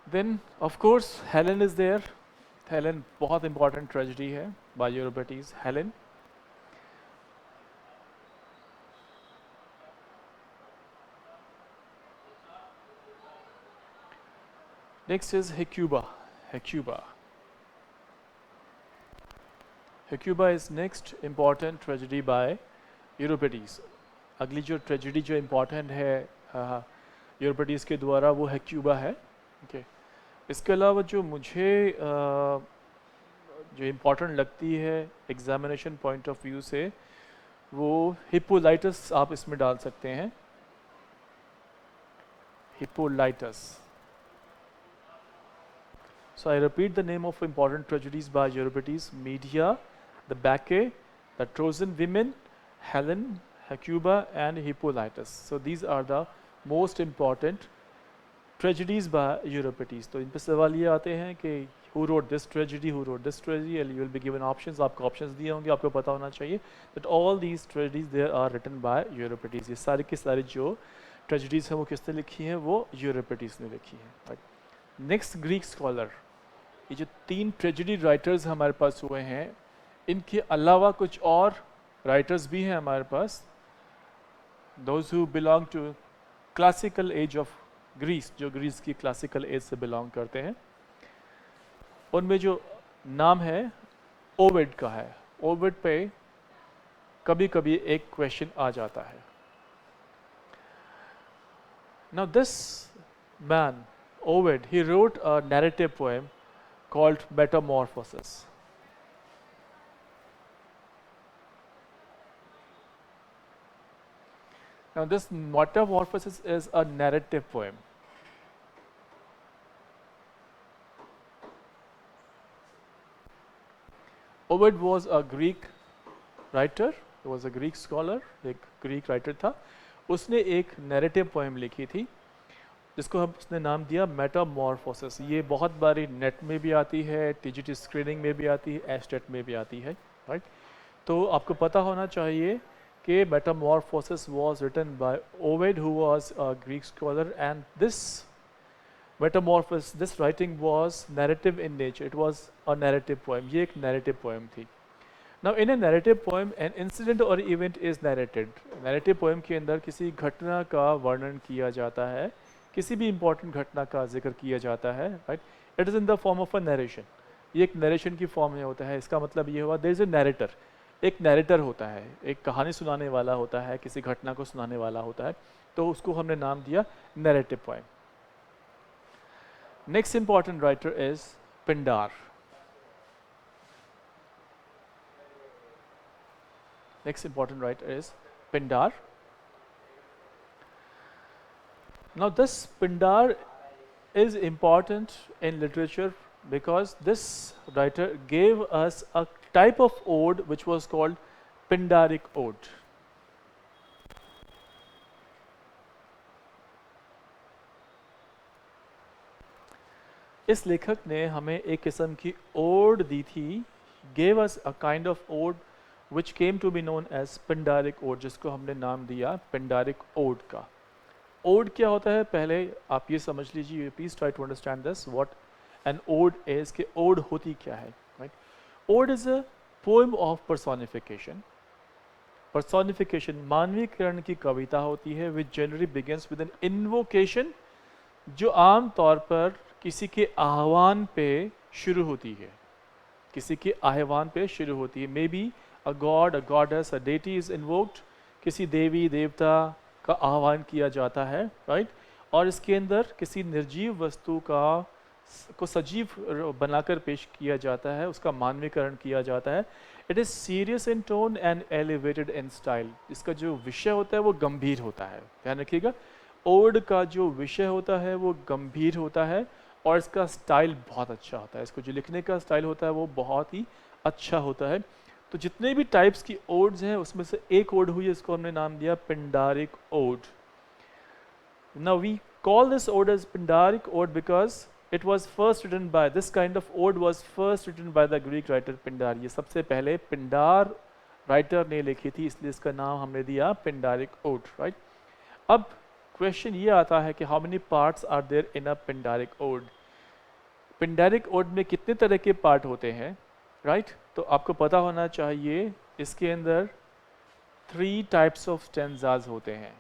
Then of course Helen is there. Helen बहुत important tragedy है by Euripides. Helen. Next is Hecuba. Hecuba. Hecuba is next important tragedy by Euripides. अगली जो tragedy जो important है Euripides के द्वारा वो हेक्यूबा है. ओके. इसके अलावा जो मुझे जो इम्पॉर्टेंट लगती है एग्जामिनेशन पॉइंट ऑफ व्यू से, वो हिप्पोलाइटस आप इसमें डाल सकते हैं. हिप्पोलाइटस. So I repeat the name of important tragedies by Euripides: Medea, the Bacchae, the Trojan women, Helen, Hecuba, and Hippolytus. So these are the most important tragedies by Euripides. तो इन पे सवाल ये आते हैं कि who wrote this tragedy, who wrote this tragedy, and you will be given options. आपको options दिए होंगे, आपको पता होना चाहिए that all these tragedies there are written by Euripides. ये सारी की सारी जो tragedies हैं वो किसने लिखी हैं? वो Euripides ने लिखी हैं. Right. Next Greek scholar. ये जो तीन ट्रेजिडी राइटर्स हमारे पास हुए हैं, इनके अलावा कुछ और राइटर्स भी हैं हमारे पास. Those who belong to classical age of Greece, जो ग्रीस की क्लासिकल एज से बिलोंग करते हैं. उनमें जो नाम है ओविड का है. ओविड पे कभी कभी एक क्वेश्चन आ जाता है. Now this man Ovid, he wrote a narrative poem called Metamorphosis. Now this Metamorphosis is a narrative poem. Ovid was a Greek writer, he was a Greek scholar, एक Greek writer था. उसने एक narrative poem लिखी थी जिसको हम उसने नाम दिया मेटामॉर्फोसिस. ये बहुत बारी नेट में भी आती है, टीजीटी स्क्रीनिंग में भी आती है, एस्टेट में भी आती है, राइट. तो आपको पता होना चाहिए कि Metamorphosis was written by Ovid, who was a Greek scholar, and this Metamorphosis, this writing was narrative in nature. It was a narrative poem. ये एक नैरेटिव पोएम थी. Now in a narrative poem an incident और event is narrated. Narrative poem के अंदर किसी घटना का वर्णन किया जाता है, किसी भी इंपॉर्टेंट घटना का जिक्र किया जाता है, right. It is in the form of a narration. ये एक नरेशन की फॉर्म में होता है. इसका मतलब ये हुआ देयर इज ए नैरेटर. एक नैरेटर होता है, एक कहानी सुनाने वाला होता है, किसी घटना को सुनाने वाला होता है, तो उसको हमने नाम दिया narrative poem. Next important writer is Pindar. Next important writer is Pindar. Now this Pindar is important in literature because this writer gave us a type of ode which was called Pindaric ode. इस लेखक ने हमें एक किस्म की odd दी थी, gave us a kind of ode which came to be known as Pindaric ode, जिसको हमने नाम दिया पिंडारिक ओड का। ओड क्या होता है, पहले आप ये समझ लीजिए, please try to understand this what an ode is, कि ओड होती क्या है, right. Ode is a poem of personification. Personification मानवीकरण की कविता होती है, which generally begins with an invocation, जो आम तौर पर किसी के आह्वान पे शुरू होती है, किसी के आह्वान पे शुरू होती है। May be a God, a goddess, a deity is invoked, किसी देवी देवता का आह्वान किया जाता है, राइट। और इसके अंदर किसी निर्जीव वस्तु को सजीव बनाकर पेश किया जाता है, उसका मानवीकरण किया जाता है। It is serious in tone and elevated in style. इसका जो विषय होता है वो गंभीर होता है, ध्यान रखिएगा। ओड का जो विषय होता है वो गंभीर होता है और इसका स्टाइल बहुत अच्छा होता है। इसको जो लिखने का स्टाइल होता है वो बहुत ही अच्छा होता है। तो जितने भी टाइप्स की ओड्स हैं उसमें से एक ओड हुई, इसको हमने नाम दिया Pindaric ode. Now we call this ode as Pindaric ode because it was first written by, this kind of ode was first written by the Greek writer Pindar। ये सबसे पहले पिंडार राइटर ने लिखी थी, इसलिए इसका नाम हमने दिया पिंडारिक ओड, राइट। अब क्वेश्चन ये आता है कि how many parts are there in a Pindaric ode. Pindaric ode में कितने तरह के पार्ट होते हैं, राइट। तो आपको पता होना चाहिए इसके अंदर 3 टाइप्स ऑफ स्टेंजाज होते हैं।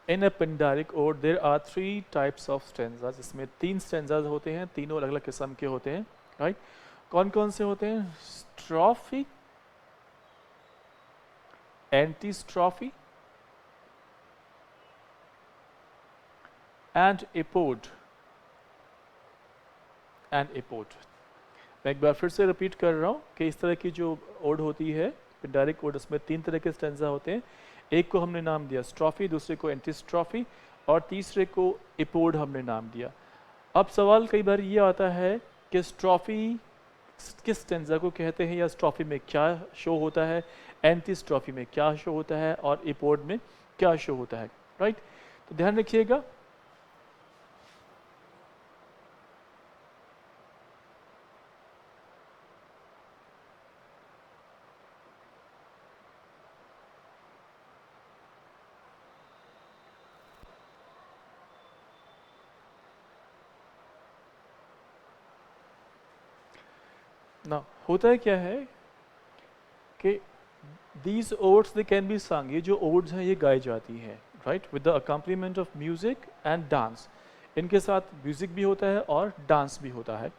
In a Pindaric ode there are 3 types of stanzas। इसमें 3 stanzas होते हैं, तीनों अलग अलग किस्म के होते हैं, राइट। कौन कौन से होते हैं? स्ट्रॉफी, एंटी स्ट्रॉफी एंड एपोड। मैं एक बार फिर से रिपीट कर रहा हूँ कि इस तरह की जो ओड होती है पिंडारिक ओड, उसमें 3 तरह के स्टेंजा होते हैं। एक को हमने नाम दिया स्ट्रॉफी, दूसरे को एंटी स्ट्रॉफी और तीसरे को एपोड हमने नाम दिया। अब सवाल कई बार ये आता है कि स्ट्रॉफी किस स्टेंजा को कहते हैं, या स्ट्रॉफी में क्या शो होता है, एंटी स्ट्रॉफी में क्या शो होता है और एपोड में क्या शो होता है, राइट। तो ध्यान रखिएगा। ना होता है क्या है कि these odes they can be sung, ये जो odes हैं ये गाई जाती हैं, right, with the accompaniment of music and dance। इनके साथ म्यूजिक भी होता है और डांस भी होता है।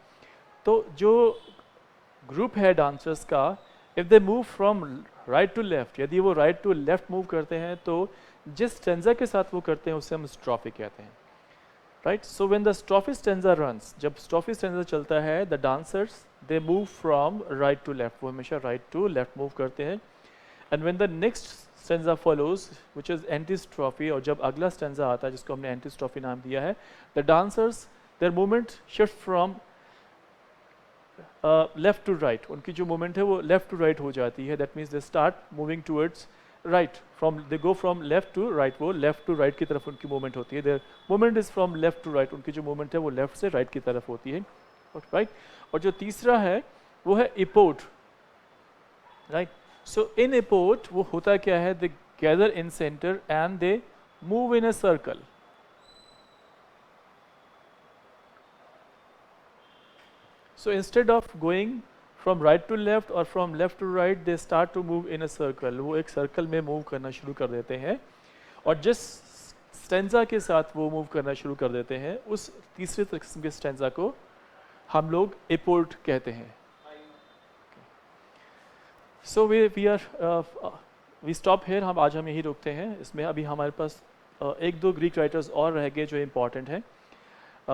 तो जो ग्रुप है डांसर्स का, if they move from right to left, यदि वो राइट टू लेफ्ट मूव करते हैं तो जिस स्टेंजा के साथ वो करते हैं उसे हम स्ट्रॉफी कहते हैं, right. So when the strophe stanza runs, जब स्ट्रॉफी स्टेंजा चलता है, the dancers they move from right to left, वो हमेशा राइट टू लेफ्ट मूव करते हैं। And when the next stanza follows which is antistrophe, और जब अगला स्टेंजा आता है जिसको हमने एंटी स्ट्रॉफी नाम दिया है, the dancers their movement shift from left to right, उनकी जो मूवमेंट है वो लेफ्ट टू राइट हो जाती है। That means they start moving towards right, from they go from left to right, वो लेफ्ट टू राइट की तरफ उनकी मूवमेंट होती है। Their movement is from left to right, उनकी जो मूवमेंट है वो लेफ्ट से राइट की तरफ होती है, राइट। और जो तीसरा है वो है इपोट, राइट। सो इन इपोट वो होता क्या है, they gather in centre and they move in a circle. So instead of going from right to left or from left to right, they start to move in a circle। वो एक circle में move करना शुरू कर देते हैं और जिस स्टेंजा के साथ वो मूव करना शुरू कर देते हैं उस तीसरे किस्म के स्टेंजा को हम लोग एपोर्ट कहते हैं। सो वी स्टॉप हेयर, हम यही रोकते हैं। इसमें अभी हमारे पास एक दो ग्रीक राइटर्स और रह गए जो इम्पॉर्टेंट हैं।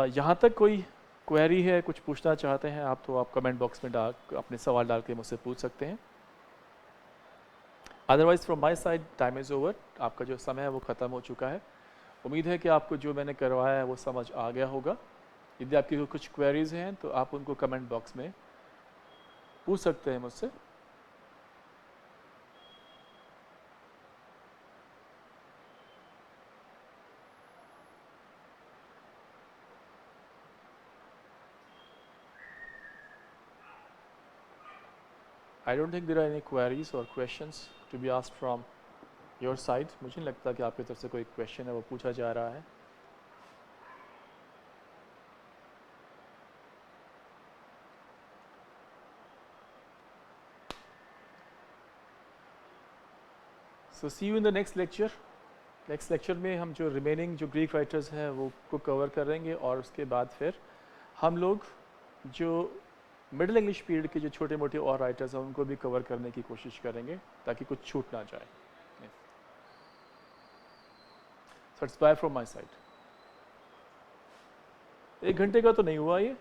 यहाँ तक कोई क्वेरी है, कुछ पूछना चाहते हैं आप, तो आप कमेंट बॉक्स में अपने सवाल डाल के मुझसे पूछ सकते हैं। Otherwise from my side time is over, आपका जो समय है वो ख़त्म हो चुका है। उम्मीद है कि आपको जो मैंने करवाया है वो समझ आ गया होगा। यदि आपकी कुछ क्वेरीज हैं तो आप उनको कमेंट बॉक्स में पूछ सकते हैं मुझसे। I don't think there are any queries और questions to be asked from your side. मुझे नहीं लगता कि आपकी तरफ से कोई क्वेश्चन है वो पूछा जा रहा है। So see you in the next lecture. Next lecture में हम जो रिमेनिंग जो ग्रीक राइटर्स हैं वो को कवर करेंगे और उसके बाद फिर हम लोग जो मिडिल इंग्लिश पीरियड के जो छोटे मोटे और राइटर्स हैं उनको भी कवर करने की कोशिश करेंगे ताकि कुछ छूट ना जाए। So it's bye from my side. 1 घंटे का तो नहीं हुआ ये।